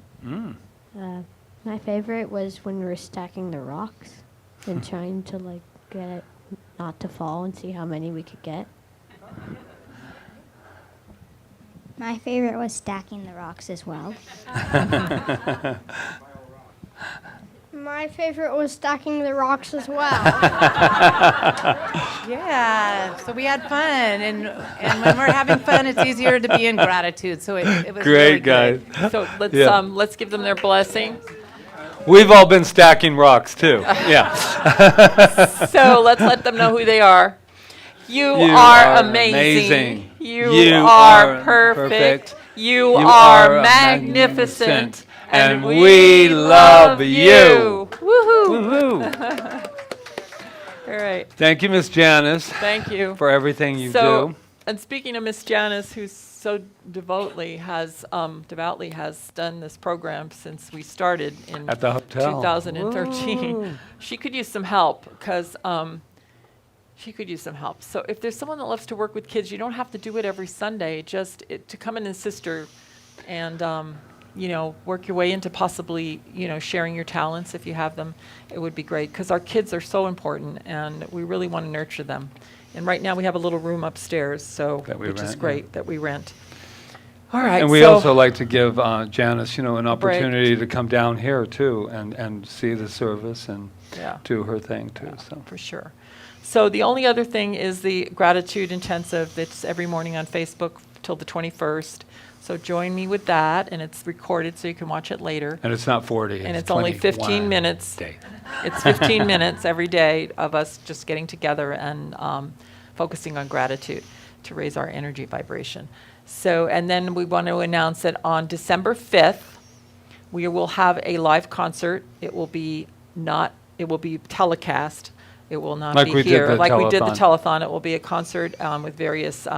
My favorite was when we were stacking the rocks and trying to get it not to fall and see how many we could get. My favorite was stacking the rocks as well. My favorite was stacking the rocks as well. Yeah, so we had fun, and when we're having fun, it's easier to be in gratitude. So it was Great, really guys. good. So Yeah. let's give them their blessing. We've all been stacking rocks, too. Yeah. So let's let them know who they are. You You are are amazing. amazing. You are perfect. You are magnificent. And we love you. Woohoo! Woohoo. All right. Thank you, Miss Janice, Thank you. for everything you So, do. and speaking of Miss Janice, who so devoutly has done this program since we started in At the hotel. 2013, Whoa. she could use some help because she could use some help. So if there's someone that loves to work with kids, you don't have to do it every Sunday. Just to come in and sister, and work your way into possibly sharing your talents if you have them. It would be great because our kids are so important, and we really want to nurture them. And right now we have a little room upstairs, which is great that we rent. All right. And we also like to give Janice, an opportunity to come down here too and see the service and Yeah. do her thing too. So For sure. So the only other thing is the gratitude intensive that's every morning on Facebook till the 21st. So join me with that, and it's recorded so you can watch it later. And it's not 40. And it's only 15 minutes. Day. It's 15 minutes every day of us just getting together and focusing on gratitude to raise our energy vibration. So, and then we want to announce that on December 5th, we will have a live concert. It will be telecast. It will not Like be we did here. the Like we did the telethon. telethon. It will be a concert with various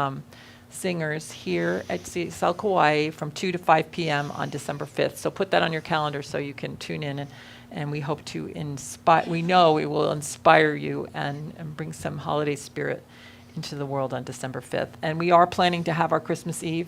singers here at CSL Kauai from 2 to 5 p.m. on December 5th. So put that on your calendar so you can tune in, and we hope to inspire, we know it will inspire you and bring some holiday spirit into the world on December 5th. And we are planning to have our Christmas Eve.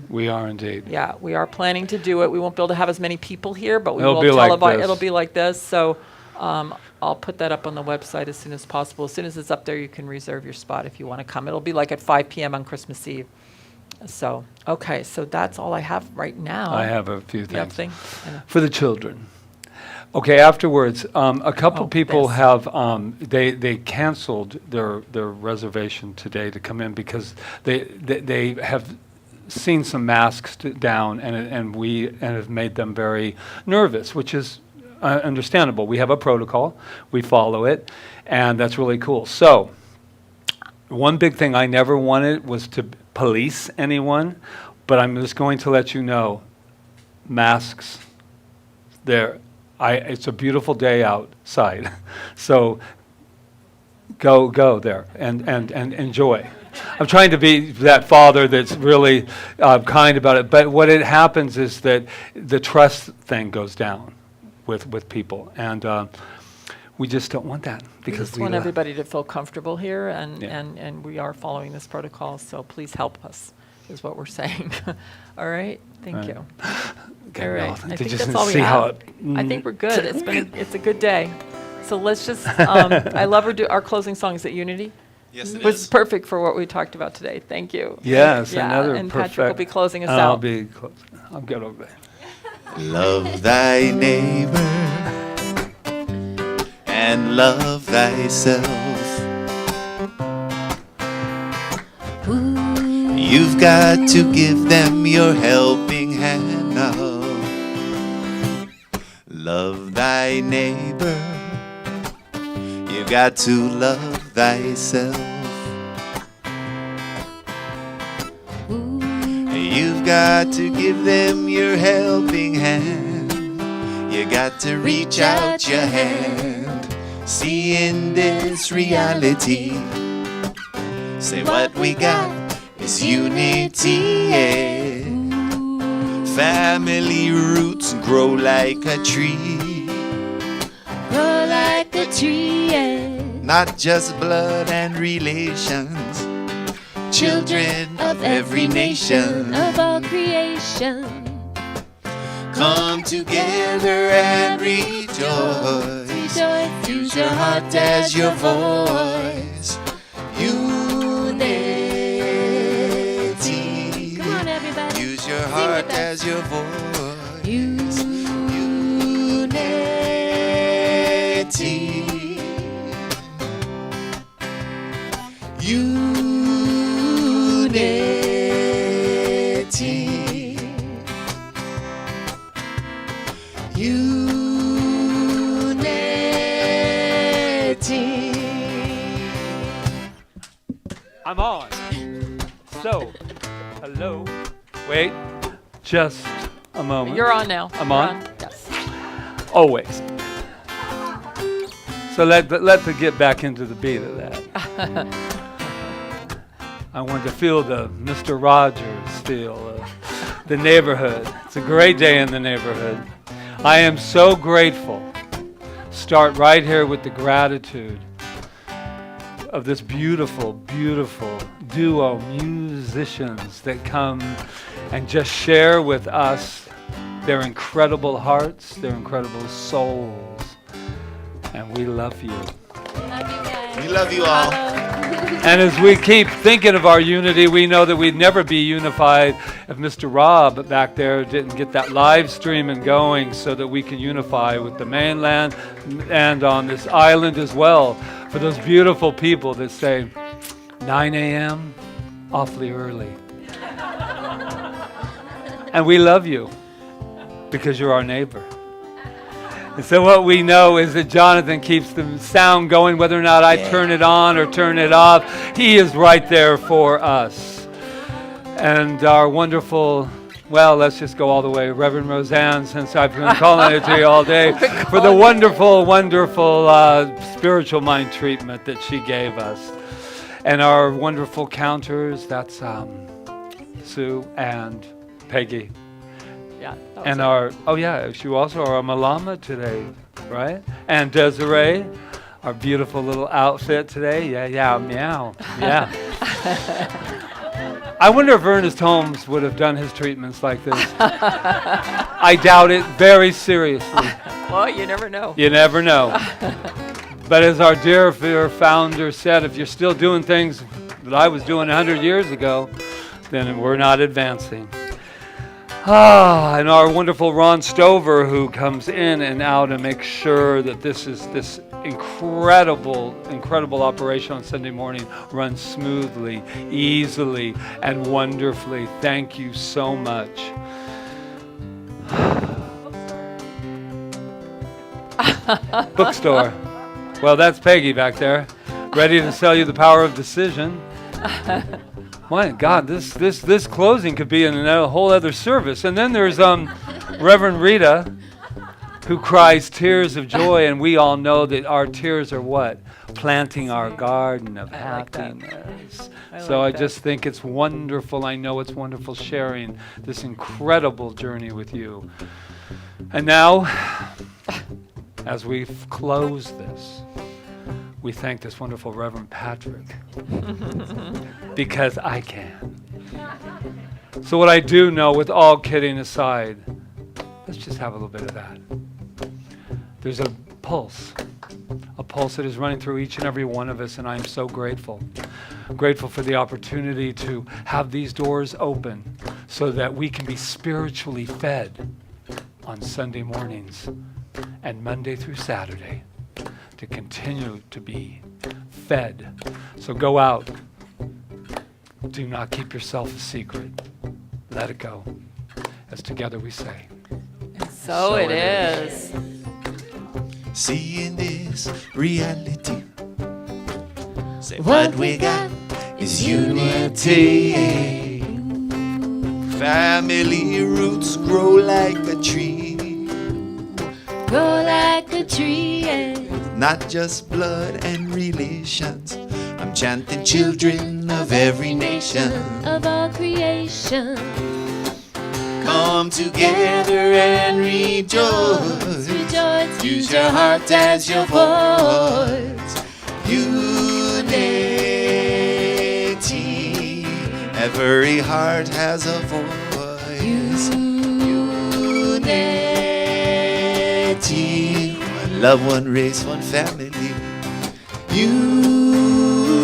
We are indeed. Yeah, we are planning to do it. We won't be able to have as many people here, but we It'll will be like televise. this. It'll be like this. So I'll put that up on the website as soon as possible. As soon as it's up there, you can reserve your spot if you want to come. It'll be like at 5 p.m. on Christmas Eve. So, okay, so that's all I have right now. I have a few You have things. things? For the children. Okay, afterwards, a couple Oh, people this. have, they canceled their reservation today to come in because they have seen some masks down and have made them very nervous, which is understandable. We have a protocol, we follow it, and that's really cool. So, one big thing I never wanted was to police anyone, but I'm just going to let you know, masks, it's a beautiful day outside, so go there and enjoy. I'm trying to be that father that's really kind about it, but what it happens is that the trust thing goes down with people, and we just don't want that We because just want everybody to feel comfortable here, and we are following this protocol, so please help us, is what we're saying. All right? Thank Right. you. Okay, All right. well, I to think just that's all we see how have. it- I think we're good. It's a good day. So let's just, I love our closing song. Is it Unity? Yes, it Which is. is perfect for what we talked about today. Thank you. Yes, Yeah, another and perfect. Patrick will be closing us I'll out. be closing. I'll get over there. Love thy neighbor and love thyself. You've got to give them your helping hand now. Love thy neighbor. You got to love thyself. You've got to give them your helping hand. You got to reach out your hand. See in this reality. Say what we got is unity. Yeah. Family roots grow like a tree. Grow like a tree, yeah. Not just blood and relations. Children of every nation. Of all creation. Come together and rejoice. Rejoice. Use your heart as your voice. Unity. Come on, everybody. Use your Sing heart with us. as your voice. Unity. Unity. Unity. I'm on. So, hello. Wait, just a moment. You're on now. I'm You're on? Yes. Always. So let's get back into the beat of that. I want to feel the Mr. Rogers feel of the neighborhood. It's a great day in the neighborhood. I am so grateful. Start right here with the gratitude of this beautiful, beautiful duo musicians that come and just share with us their incredible hearts, their incredible souls. And we love you. Love you guys. We love you all. Follow. And as we keep thinking of our unity, we know that we'd never be unified if Mr. Rob back there didn't get that live streaming going so that we can unify with the mainland and on this island as well. For those beautiful people that say, 9 a.m., awfully early. And we love you because you're our neighbor. And so what we know is that Jonathan keeps the sound going, whether or not I turn it on or turn it off. He is right there for us. And our wonderful, well, let's just go all the way, Reverend Roseanne, since I've been calling it to you all day, for the wonderful, wonderful spiritual mind treatment that she gave us. And our wonderful counters, that's Sue and Peggy. Yeah. And she also our Malama today, right? And Desiree, our beautiful little outfit today. Yeah, meow. Yeah. I wonder if Ernest Holmes would have done his treatments like this. I doubt it very seriously. Well, you never know. You never know. But as our dear founder said, if you're still doing things that I was doing 100 years ago, then we're not advancing. And our wonderful Ron Stover, who comes in and out and makes sure that this incredible operation on Sunday morning runs smoothly, easily, and wonderfully. Thank you so much. Bookstore. Well, that's Peggy back there, ready to sell you The Power of Decision. My God, this closing could be in a whole other service. And then there's Reverend Rita, who cries tears of joy, and we all know that our tears are what? Planting our garden of happiness. I just think it's wonderful. I know it's wonderful sharing this incredible journey with you. And now, as we close this, we thank this wonderful Reverend Patrick because I can. So what I do know, with all kidding aside, let's just have a little bit of that. There's a pulse that is running through each and every one of us, and I'm so grateful. Grateful for the opportunity to have these doors open so that we can be spiritually fed on Sunday mornings and Monday through Saturday, to continue to be fed. So go out. Do not keep yourself a secret. Let it go. As together we say. So it is. Seeing this reality, say what we got is unity. Family roots grow like a tree. Grow like a tree, yeah. Not just blood and relations. I'm chanting children of every nation. Of all creation. Come together and rejoice. Rejoice. Use your heart as your voice. Unity. Every heart has a voice. Unity. One love, one race, one family. Unity.